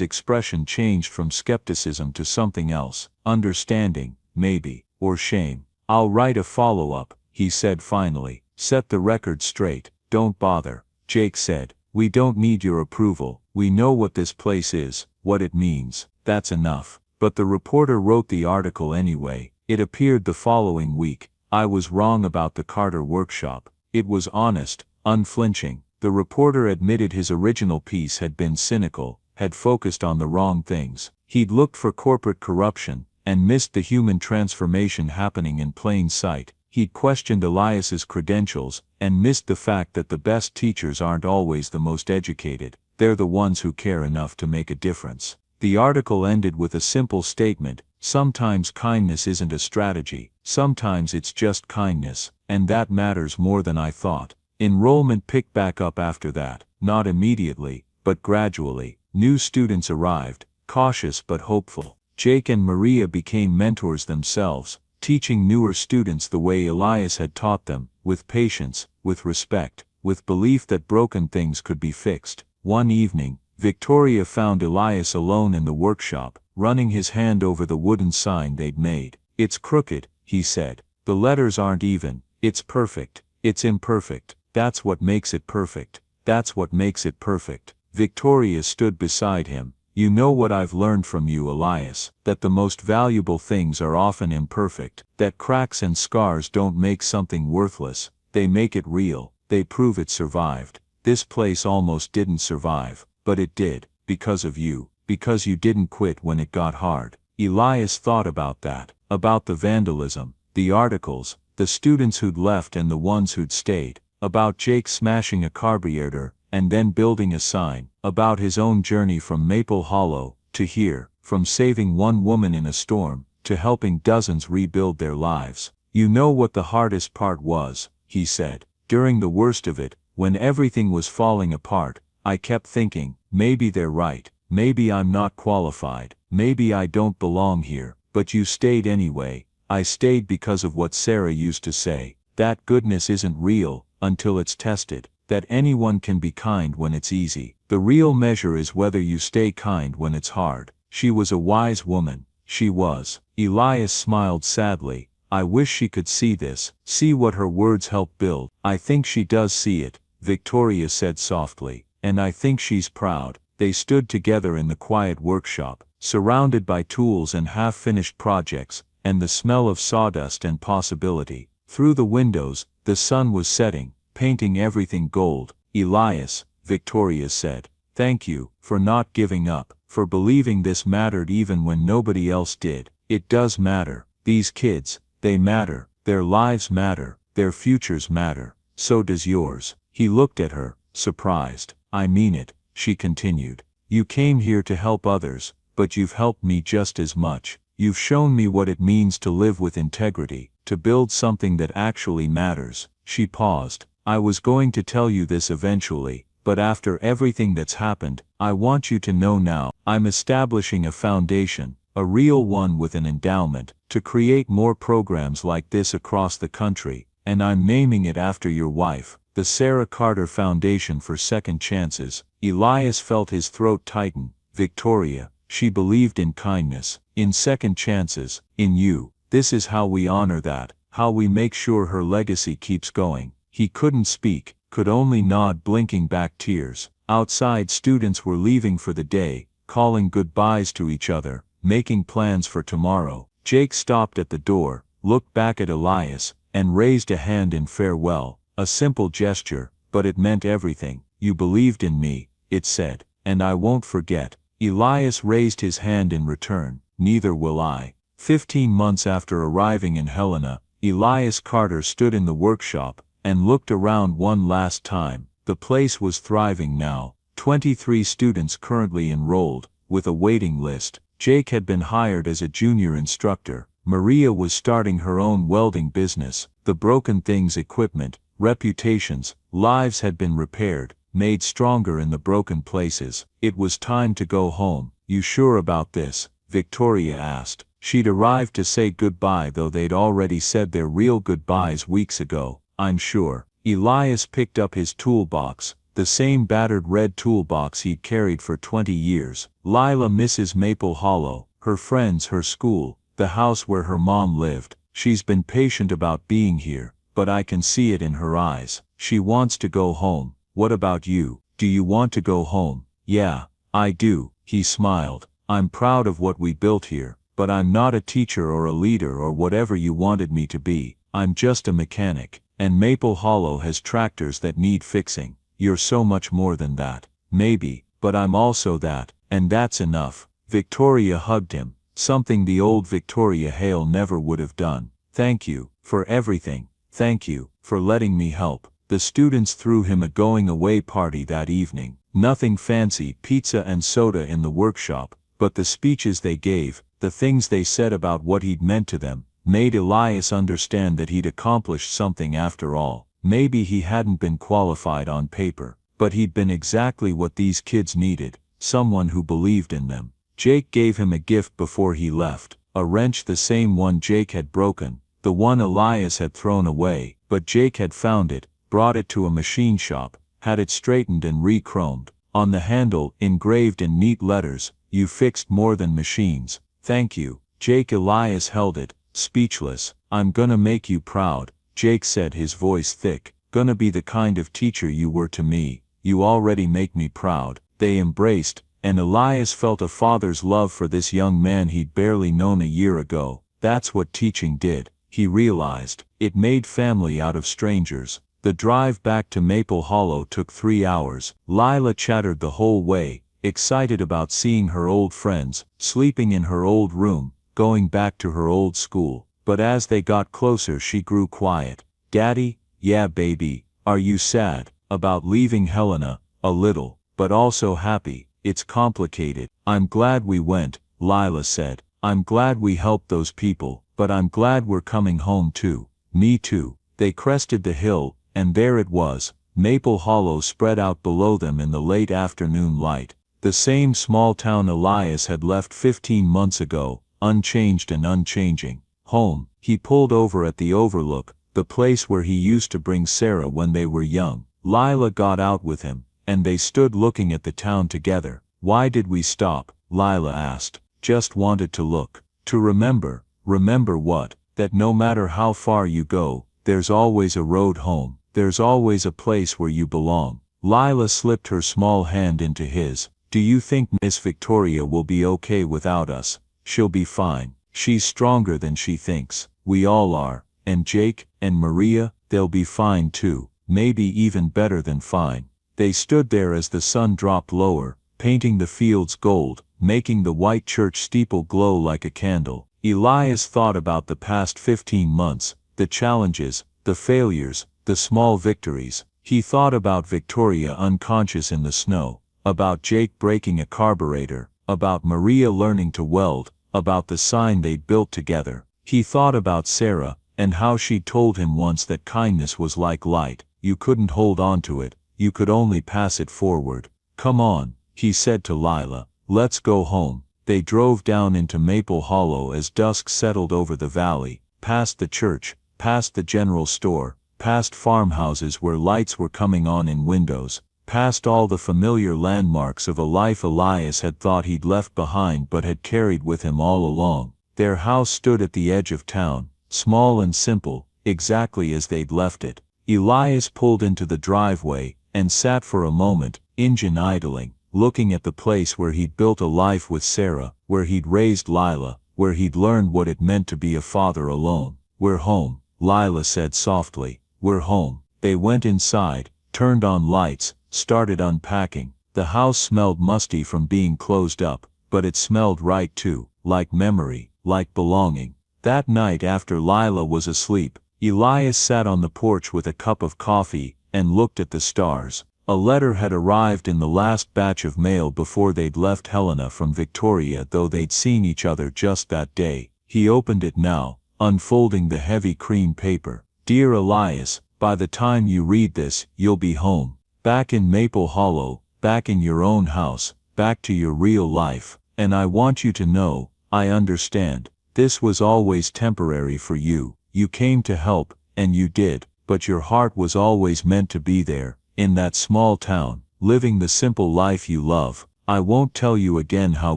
expression changed from skepticism to something else, understanding, maybe, or shame. I'll write a follow-up, he said finally. Set the record straight, don't bother, Jake said. We don't need your approval, we know what this place is, what it means, that's enough. But the reporter wrote the article anyway. It appeared the following week. I was wrong about the Carter Workshop. It was honest, unflinching. The reporter admitted his original piece had been cynical, had focused on the wrong things. He'd looked for corporate corruption, and missed the human transformation happening in plain sight. He'd questioned Elias's credentials, and missed the fact that the best teachers aren't always the most educated. They're the ones who care enough to make a difference. The article ended with a simple statement: sometimes kindness isn't a strategy, sometimes it's just kindness, and that matters more than I thought. Enrollment picked back up after that, not immediately, but gradually. New students arrived, cautious but hopeful. Jake and Maria became mentors themselves, teaching newer students the way Elias had taught them, with patience, with respect, with belief that broken things could be fixed. One evening, Victoria found Elias alone in the workshop, running his hand over the wooden sign they'd made. It's crooked, he said. The letters aren't even. It's perfect. It's imperfect. That's what makes it perfect. That's what makes it perfect. Victoria stood beside him. You know what I've learned from you, Elias, that the most valuable things are often imperfect, that cracks and scars don't make something worthless, they make it real, they prove it survived. This place almost didn't survive, but it did, because of you, because you didn't quit when it got hard. Elias thought about that, about the vandalism, the articles, the students who'd left and the ones who'd stayed, about Jake smashing a carburetor and then building a sign, about his own journey from Maple Hollow to here, from saving one woman in a storm to helping dozens rebuild their lives. You know what the hardest part was, he said. During the worst of it, when everything was falling apart, I kept thinking, maybe they're right, maybe I'm not qualified, maybe I don't belong here, but you stayed anyway. I stayed because of what Sarah used to say, that goodness isn't real until it's tested, that anyone can be kind when it's easy. The real measure is whether you stay kind when it's hard. She was a wise woman, she was. Elias smiled sadly. I wish she could see this, see what her words help build. I think she does see it, Victoria said softly, and I think she's proud. They stood together in the quiet workshop, surrounded by tools and half-finished projects, and the smell of sawdust and possibility. Through the windows, the sun was setting, painting everything gold. Elias, Victoria said, thank you, for not giving up, for believing this mattered even when nobody else did. It does matter. These kids, they matter, their lives matter, their futures matter. So does yours. He looked at her, surprised. I mean it, she continued. You came here to help others, but you've helped me just as much. You've shown me what it means to live with integrity, to build something that actually matters. She paused. I was going to tell you this eventually, but after everything that's happened, I want you to know now. I'm establishing a foundation, a real one with an endowment, to create more programs like this across the country, and I'm naming it after your wife, the Sarah Carter Foundation for Second Chances. Elias felt his throat tighten. Victoria, she believed in kindness, in second chances, in you. This is how we honor that, how we make sure her legacy keeps going. He couldn't speak, could only nod, blinking back tears. Outside, students were leaving for the day, calling goodbyes to each other, making plans for tomorrow. Jake stopped at the door, looked back at Elias, and raised a hand in farewell. A simple gesture, but it meant everything. You believed in me, it said, and I won't forget. Elias raised his hand in return. Neither will I. 15 months after arriving in Helena, Elias Carter stood in the workshop and looked around one last time. The place was thriving now. 23 students currently enrolled, with a waiting list. Jake had been hired as a junior instructor. Maria was starting her own welding business. The broken things, equipment, reputations, lives had been repaired, made stronger in the broken places. It was time to go home. You sure about this? Victoria asked. She'd arrived to say goodbye, though they'd already said their real goodbyes weeks ago. I'm sure. Elias picked up his toolbox, the same battered red toolbox he'd carried for 20 years. Lila misses Maple Hollow, her friends, her school, the house where her mom lived. She's been patient about being here, but I can see it in her eyes. She wants to go home. What about you? Do you want to go home? Yeah, I do, he smiled. I'm proud of what we built here, but I'm not a teacher or a leader or whatever you wanted me to be. I'm just a mechanic, and Maple Hollow has tractors that need fixing. You're so much more than that. Maybe, but I'm also that, and that's enough. Victoria hugged him, something the old Victoria Hale never would have done. Thank you, for everything. Thank you, for letting me help. The students threw him a going-away party that evening. Nothing fancy, pizza and soda in the workshop, but the speeches they gave, the things they said about what he'd meant to them, made Elias understand that he'd accomplished something after all. Maybe he hadn't been qualified on paper, but he'd been exactly what these kids needed, someone who believed in them. Jake gave him a gift before he left, a wrench, the same one Jake had broken, the one Elias had thrown away, but Jake had found it, brought it to a machine shop, had it straightened and re-chromed. On the handle, engraved in neat letters, "You fixed more than machines. Thank you." Jake. Elias held it, speechless. "I'm gonna make you proud," Jake said, his voice thick. "Gonna be the kind of teacher you were to me. You already make me proud." They embraced, and Elias felt a father's love for this young man he'd barely known a year ago. That's what teaching did, he realized. It made family out of strangers. The drive back to Maple Hollow took 3 hours. Lila chattered the whole way, excited about seeing her old friends, sleeping in her old room, going back to her old school. But as they got closer she grew quiet. "Daddy, yeah baby, are you sad about leaving Helena?" "A little, but also happy. It's complicated." "I'm glad we went," Lila said. "I'm glad we helped those people, but I'm glad we're coming home too." "Me too." They crested the hill, and there it was, Maple Hollow spread out below them in the late afternoon light. The same small town Elias had left 15 months ago, unchanged and unchanging. Home. He pulled over at the overlook, the place where he used to bring Sarah when they were young. Lila got out with him, and they stood looking at the town together. "Why did we stop?" Lila asked. "Just wanted to look. To remember." "Remember what?" "That no matter how far you go, there's always a road home. There's always a place where you belong." Lila slipped her small hand into his. "Do you think Miss Victoria will be okay without us?" "She'll be fine. She's stronger than she thinks. We all are. And Jake, and Maria, they'll be fine too. Maybe even better than fine." They stood there as the sun dropped lower, painting the fields gold, making the white church steeple glow like a candle. Elias thought about the past 15 months, the challenges, the failures, the small victories. He thought about Victoria unconscious in the snow, about Jake breaking a carburetor, about Maria learning to weld, about the sign they'd built together. He thought about Sarah, and how she'd told him once that kindness was like light. You couldn't hold on to it, you could only pass it forward. "Come on," he said to Lila. "Let's go home." They drove down into Maple Hollow as dusk settled over the valley, past the church, past the general store, past farmhouses where lights were coming on in windows, past all the familiar landmarks of a life Elias had thought he'd left behind but had carried with him all along. Their house stood at the edge of town, small and simple, exactly as they'd left it. Elias pulled into the driveway, and sat for a moment, engine idling, looking at the place where he'd built a life with Sarah, where he'd raised Lila, where he'd learned what it meant to be a father alone. "We're home," Lila said softly. "We're home." They went inside, turned on lights, started unpacking. The house smelled musty from being closed up, but it smelled right too, like memory, like belonging. That night after Lila was asleep, Elias sat on the porch with a cup of coffee, and looked at the stars. A letter had arrived in the last batch of mail before they'd left Helena from Victoria, though they'd seen each other just that day. He opened it now, unfolding the heavy cream paper. "Dear Elias, by the time you read this, you'll be home. Back in Maple Hollow, back in your own house, back to your real life. And I want you to know, I understand. This was always temporary for you. You came to help, and you did, but your heart was always meant to be there, in that small town, living the simple life you love. I won't tell you again how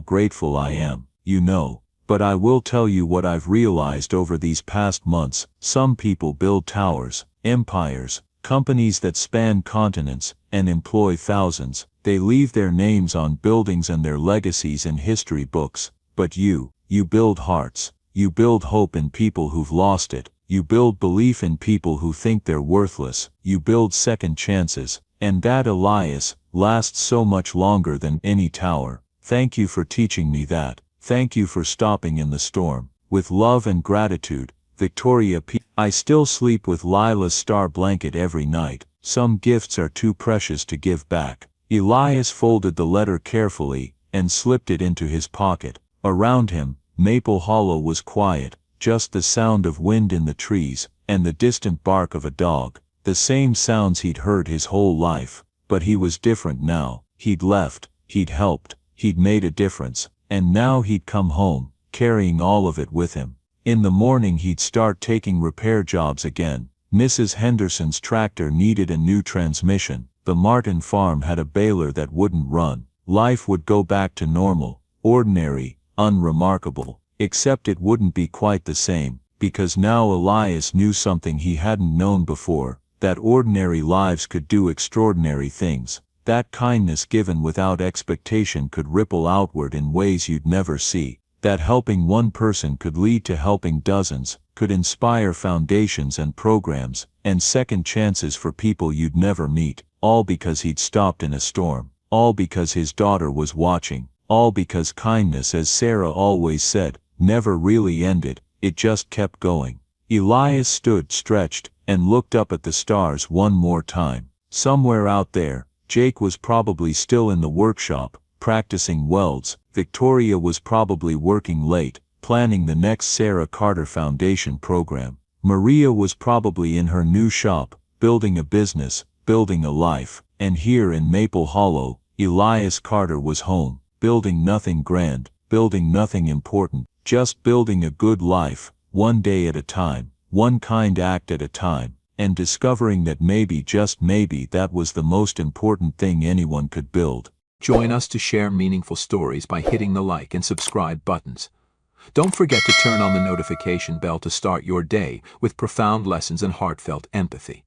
grateful I am, you know, but I will tell you what I've realized over these past months. Some people build towers, empires, companies that span continents, and employ thousands. They leave their names on buildings and their legacies in history books. But you build hearts. You build hope in people who've lost it. You build belief in people who think they're worthless. You build second chances. And that, Elias, lasts so much longer than any tower. Thank you for teaching me that. Thank you for stopping in the storm. With love and gratitude, Victoria P. I still sleep with Lila's star blanket every night. Some gifts are too precious to give back." Elias folded the letter carefully, and slipped it into his pocket. Around him, Maple Hollow was quiet, just the sound of wind in the trees, and the distant bark of a dog. The same sounds he'd heard his whole life. But he was different now. He'd left, he'd helped, he'd made a difference, and now he'd come home, carrying all of it with him. In the morning he'd start taking repair jobs again. Mrs. Henderson's tractor needed a new transmission. The Martin farm had a baler that wouldn't run. Life would go back to normal, ordinary, unremarkable, except it wouldn't be quite the same, because now Elias knew something he hadn't known before, that ordinary lives could do extraordinary things, that kindness given without expectation could ripple outward in ways you'd never see, that helping one person could lead to helping dozens, could inspire foundations and programs, and second chances for people you'd never meet, all because he'd stopped in a storm. all because his daughter was watching, all because kindness, as Sarah always said, never really ended, it just kept going. Elias stood stretched and looked up at the stars one more time. Somewhere out there, Jake was probably still in the workshop, practicing welds. Victoria was probably working late, planning the next Sarah Carter Foundation program. Maria was probably in her new shop, building a business, building a life. And here in Maple Hollow, Elias Carter was home, building nothing grand, building nothing important, just building a good life, one day at a time, one kind act at a time, and discovering that maybe, just maybe, that was the most important thing anyone could build. Join us to share meaningful stories by hitting the like and subscribe buttons. Don't forget to turn on the notification bell to start your day with profound lessons and heartfelt empathy.